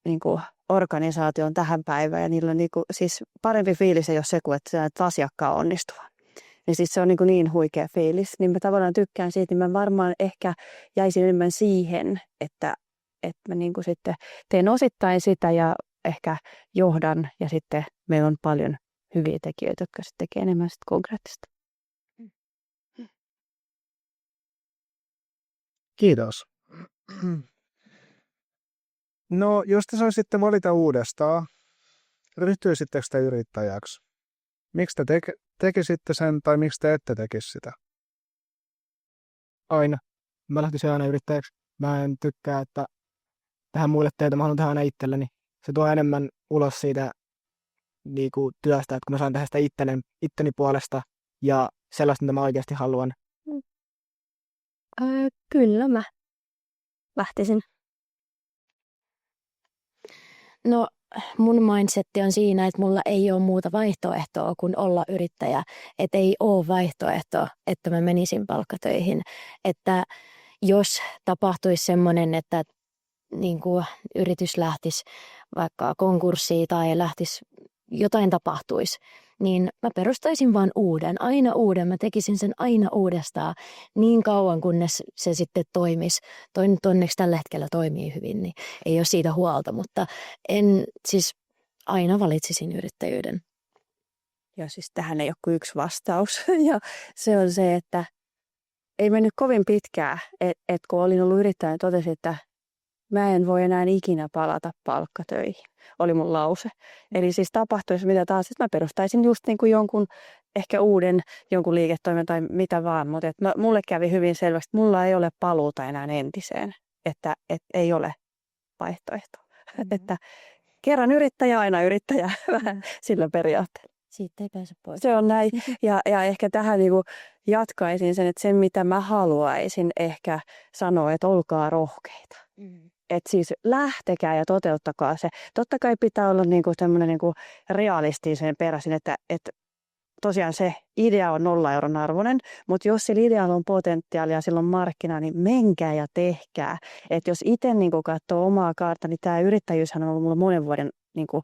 niinku organisaation tähän päivään ja niillä on niinku, siis parempi fiilis ei ole se kuin, että asiakkaan onnistuva. Niin siis se on niin huikea fiilis, niin mä tavallaan tykkään siitä, niin mä varmaan ehkä jäisin enemmän siihen, että mä niinku sitten teen osittain sitä ja ehkä johdan ja sitten meillä on paljon hyviä tekijöitä, jotka sitten tekee enemmän sitten konkreettista. Kiitos. No, jos te saisitte valita uudestaan, ryhtyisittekö te yrittäjäksi? Miksi te tekisitte sen tai miksi te ette tekisi sitä? Aina. Mä lähtisin aina yrittäjäksi. Mä en tykkää, että tähän muille töitä, mä haluan tehdä aina itselleni. Se tuo enemmän ulos siitä niinku, työstä, että kun mä saan tehdä sitä itteni puolesta ja sellaista, mitä mä oikeasti haluan. Kyllä mä lähtisin. No, mun mindsetti on siinä, että mulla ei ole muuta vaihtoehtoa kuin olla yrittäjä. Että ei ole vaihtoehtoa, että mä menisin palkkatöihin. Että jos tapahtuisi semmoinen, että niin kuin yritys lähtisi vaikka konkurssiin tai jotain tapahtuisi, niin mä perustaisin vaan aina uuden. Mä tekisin sen aina uudestaan niin kauan, kunnes se sitten toimisi. Toi nyt onneksi tällä hetkellä toimii hyvin, niin ei ole siitä huolta, mutta aina valitsisin yrittäjyyden. Ja siis tähän ei ole kuin yksi vastaus. Ja se on se, että ei mennyt kovin pitkään, että kun olin ollut yrittäjä, niin totesin, että mä en voi enää ikinä palata palkkatöihin, oli mun lause. Eli siis tapahtuisi mitä taas, että mä perustaisin just niin kuin jonkun ehkä jonkun liiketoimen tai mitä vaan. Mutta mulle kävi hyvin selväksi, että mulla ei ole paluuta enää entiseen, että ei ole vaihtoehtoa. Että kerran yrittäjä, aina yrittäjä, vähän sillä periaatteella. Siitä ei pääse pois. Se on näin. Ja ehkä tähän niin kuin jatkaisin sen, että sen mitä mä haluaisin ehkä sanoa, että olkaa rohkeita. Että siis lähtekää ja toteuttakaa se. Totta kai pitää olla niinku tämmöinen niinku realistisen peräisin, että tosiaan se idea on 0 euron arvoinen, mutta jos sillä idealla on potentiaalia ja sillä on markkina, niin menkää ja tehkää. Että jos itse niinku katsoo omaa kaarta, niin tämä yrittäjyyshän on ollut mulla monen vuoden niinku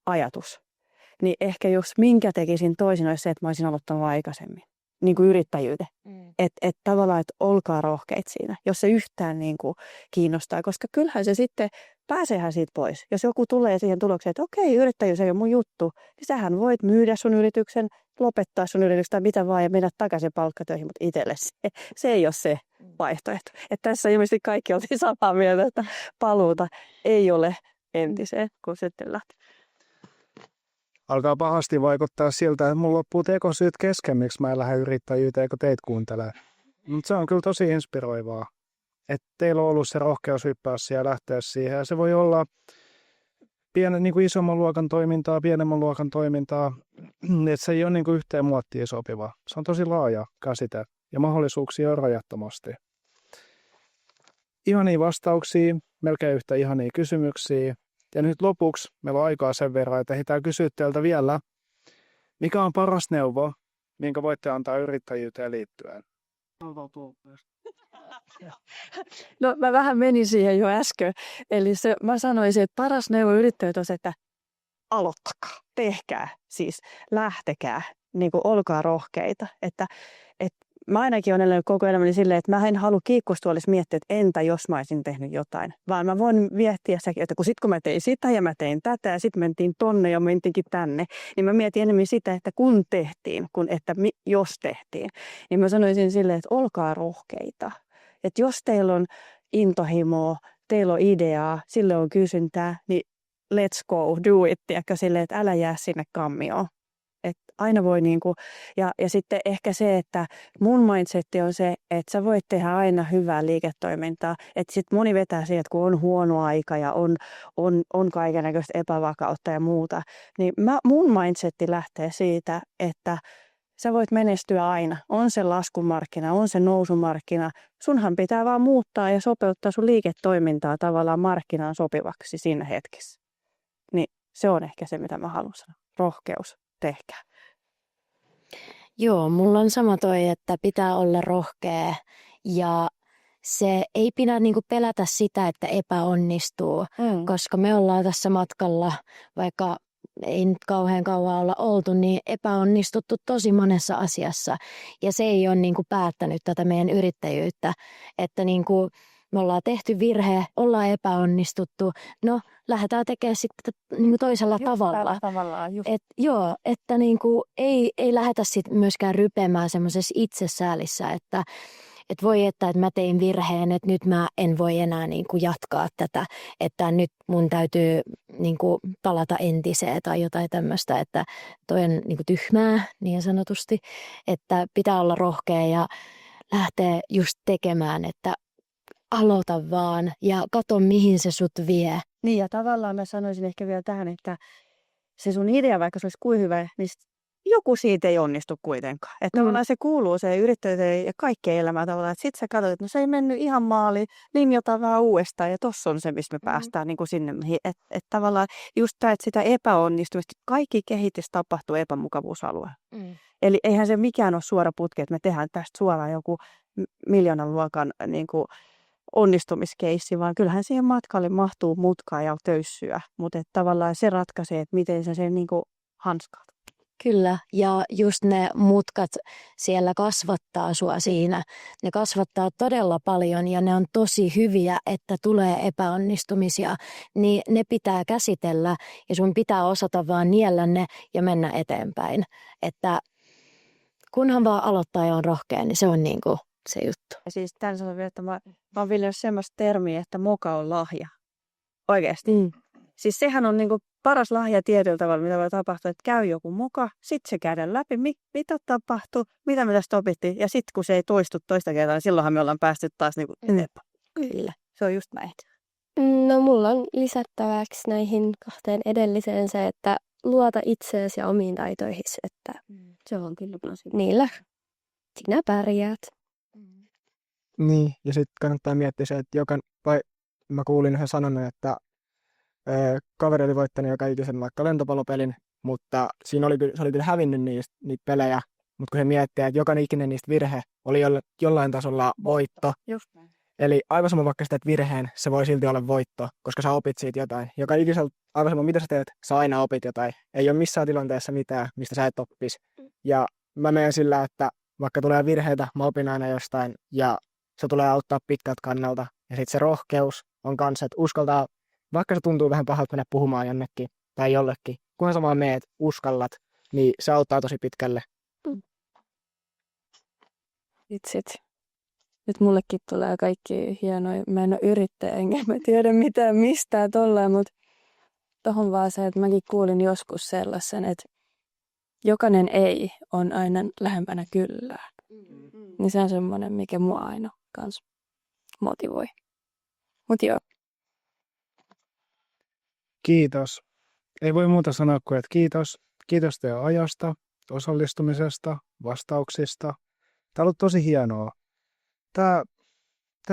ajatus. niin ehkä just minkä tekisin toisin olisi se, että mä olisin aloittanut aikaisemmin. Niin kuin yrittäjyyteen. Että tavallaan, että olkaa rohkeita siinä, jos se yhtään niin kuin kiinnostaa, koska kyllähän se sitten, pääseehän siitä pois. Jos joku tulee siihen tulokseen, että okei, yrittäjyys ei ole mun juttu, niin sähän voit myydä sun yrityksen, lopettaa sun yrityksen tai mitä vaan ja mennä takaisin palkkatöihin, mutta itselle se ei ole se vaihtoehto. Että tässä ilmeisesti kaikki oltiin samaa mieltä, että paluuta ei ole entiseen, kun sitten lähtee. Alkaa pahasti vaikuttaa siltä, että mun loppuu tekosyyt kesken, miksi mä en lähde yrittäjyyteen, kun teitä kuuntelee. Mutta se on kyllä tosi inspiroivaa, että teillä on ollut se rohkeus hyppää siihen ja lähteä siihen. Ja se voi olla niin kuin isomman luokan toimintaa, pienemmän luokan toimintaa, että se ei ole niin kuin yhteen muottiin sopiva. Se on tosi laaja käsite ja mahdollisuuksia on rajattomasti. Ihania vastauksia, melkein yhtä ihania kysymyksiä. Ja nyt lopuksi meillä on aikaa sen verran, että ehditään kysyä teiltä vielä, mikä on paras neuvo, minkä voitte antaa yrittäjyyteen liittyen? No mä vähän menin siihen jo äsken. Eli mä sanoisin, että paras neuvo yrittäjyyteen on se, että aloittakaa, tehkää, siis lähtekää, niin kuin olkaa rohkeita. Että mä ainakin olen elänyt koko elämäni silleen, että mä en halua kiikkustuolissa miettiä, että entä jos mä olisin tehnyt jotain. Vaan mä voin miettiä sekin, että kun mä tein sitä ja mä tein tätä ja sitten mentiin tonne ja mentinkin tänne, niin mä mietin enemmän sitä, että kun tehtiin, kuin että jos tehtiin. Niin mä sanoisin silleen, että olkaa rohkeita. Että jos teillä on intohimoa, teillä on ideaa, sille on kysyntää, niin let's go, do it. Tiedätkö, silleen, että älä jää sinne kammioon. Että aina voi ja sitten ehkä se, että mun mindsetti on se, että sä voit tehdä aina hyvää liiketoimintaa. Että sitten moni vetää siihen, että kun on huono aika ja on kaikennäköistä epävakautta ja muuta. Niin mun mindsetti lähtee siitä, että sä voit menestyä aina. On se laskumarkkina, on se nousumarkkina. Sunhan pitää vaan muuttaa ja sopeuttaa sun liiketoimintaa tavallaan markkinaan sopivaksi siinä hetkessä. Niin se on ehkä se, mitä mä haluan sanoa. Rohkeus. Tehkää. Joo, mulla on sama toi, että pitää olla rohkea ja se ei pidä niinku pelätä sitä, että epäonnistuu, koska me ollaan tässä matkalla, vaikka ei nyt kauhean kauan olla oltu, niin epäonnistuttu tosi monessa asiassa ja se ei ole niinku päättänyt tätä meidän yrittäjyyttä, että niinku me ollaan tehty virhe, ollaan epäonnistuttu. No, lähdetään tekemään sitten niinku toisella tavalla. Että niinku ei lähdetä sit myöskään rypemään semmoisessa itsesäälissä, että voi että mä tein virheen, että nyt mä en voi enää niinku jatkaa tätä, että nyt mun täytyy niinku palata entiseen tai jotain tämmöistä, että toi on niinku tyhmää niin sanotusti, että pitää olla rohkea ja lähteä just tekemään, että aloita vaan ja katso, mihin se sut vie. Niin ja tavallaan mä sanoisin ehkä vielä tähän, että se sun idea, vaikka se olisi kuin hyvä, niin joku siitä ei onnistu kuitenkaan. Että tavallaan se kuuluu se yrittäjyyteen ja kaikkeen elämään tavallaan. Että sit sä katsot, että no se ei mennyt ihan maaliin, linjataan vähän uudestaan ja tossa on se, mistä me päästään niin kuin sinne. Että tavallaan just tämä, että sitä epäonnistumista, kaikki kehitys tapahtuu epämukavuusalueella. Eli eihän se mikään ole suora putki, että me tehdään tästä suoraan joku miljoonan luokan niin kuin onnistumiskeissi, vaan kyllähän siihen matkalle mahtuu mutkaa ja töyssyä, mutta tavallaan se ratkaisee, että miten sä sen niin kuin hanskaat. Kyllä, ja just ne mutkat siellä kasvattaa sua siinä. Ne kasvattaa todella paljon ja ne on tosi hyviä, että tulee epäonnistumisia. Niin ne pitää käsitellä ja sun pitää osata vaan niellä ne ja mennä eteenpäin. Että kunhan vaan aloittaa ja on rohkea, niin se on niin kuin se juttu. Ja siis tämän sanon vielä, että mä oon viljellyt semmoista termiä, että moka on lahja. Oikeasti. Siis sehän on niinku paras lahja tietyllä tavalla, mitä voi tapahtua, että käy joku moka, sitten se käydään läpi, mitä tapahtuu, mitä me tästä opittiin, ja sitten kun se ei toistu toista kertaa, niin silloinhan me ollaan päästy taas niinku eteenpäin. Kyllä. Se on just näin. No mulla on lisättäväksi näihin kahteen edelliseen se, että luota itseesi ja omiin taitoihisi, että se on kyllä niillä sinä pärjäät. Niin, ja sitten kannattaa miettiä se, että mä kuulin yhden sanonnan, että kaveri oli voittanut joka ikisen vaikka lentopallopelin, mutta se oli kyllä hävinnyt niitä pelejä, mutta kun he miettii, että jokainen ikinen niistä virhe oli jollain tasolla voitto, Eli aivan sama vaikka sä teet virheen, se voi silti olla voitto, koska sä opit siitä jotain. Joka ikisellä, aivan sama mitä sä teet, sä aina opit jotain. Ei ole missään tilanteessa mitään, mistä sä et oppisi. Ja mä menen sillä, että vaikka tulee virheitä, mä opin aina jostain ja se tulee auttaa pitkältä kannalta. Ja sitten se rohkeus on kanssa, että uskaltaa, vaikka se tuntuu vähän pahalta mennä puhumaan jonnekin tai jollekin, kunhan sä vaan meet, uskallat, niin se auttaa tosi pitkälle. Vitsit. Nyt mullekin tulee kaikki hienoja. Mä en ole yrittäjä, enkä mä tiedä mitään mistään tolleen, mutta tohon vaan se, että mäkin kuulin joskus sellaisen, että jokainen ei on aina lähempänä kyllää. Niin se on semmoinen, mikä mua aina kans motivoi. Mut joo. Kiitos. Ei voi muuta sanoa kuin, että kiitos. Kiitos teidän ajasta, osallistumisesta, vastauksista. Tämä on ollut tosi hienoa. Tämä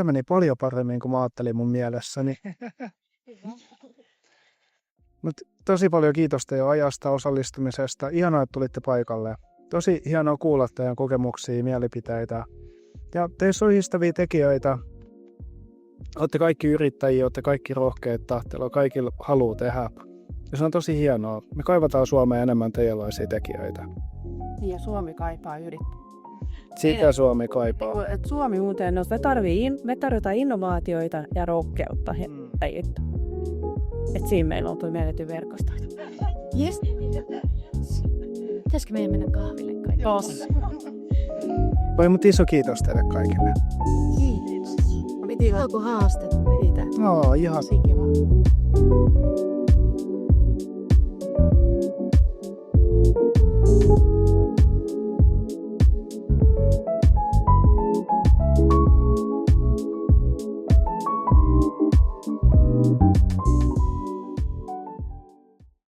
meni paljon paremmin kuin mä ajattelin mun mielessäni. Mut tosi paljon kiitos teidän ajasta, osallistumisesta. Ihanaa, että tulitte paikalle. Tosi hienoa kuulla teidän kokemuksia, mielipiteitä. Ja teissä on ystäviä tekijöitä. Olette kaikki yrittäjiä, olette kaikki rohkeita. Teillä on kaikilla halua tehdä. Ja se on tosi hienoa. Me kaivataan Suomeen enemmän teidänlaisia tekijöitä. Ja Suomi kaipaa yrittäjiä. Sitä Suomi kaipaa. Et Suomi muuten, me tarvitaan innovaatioita ja rohkeutta. Et siinä meillä on mielletty verkostoita. Yes. Pitäisikö meidän mennä kahville kaikille? Jos. Voi mut iso kiitos teille kaikille. Kiitos. Piti joku haaste siitä. No, ihan. Tosi kiva.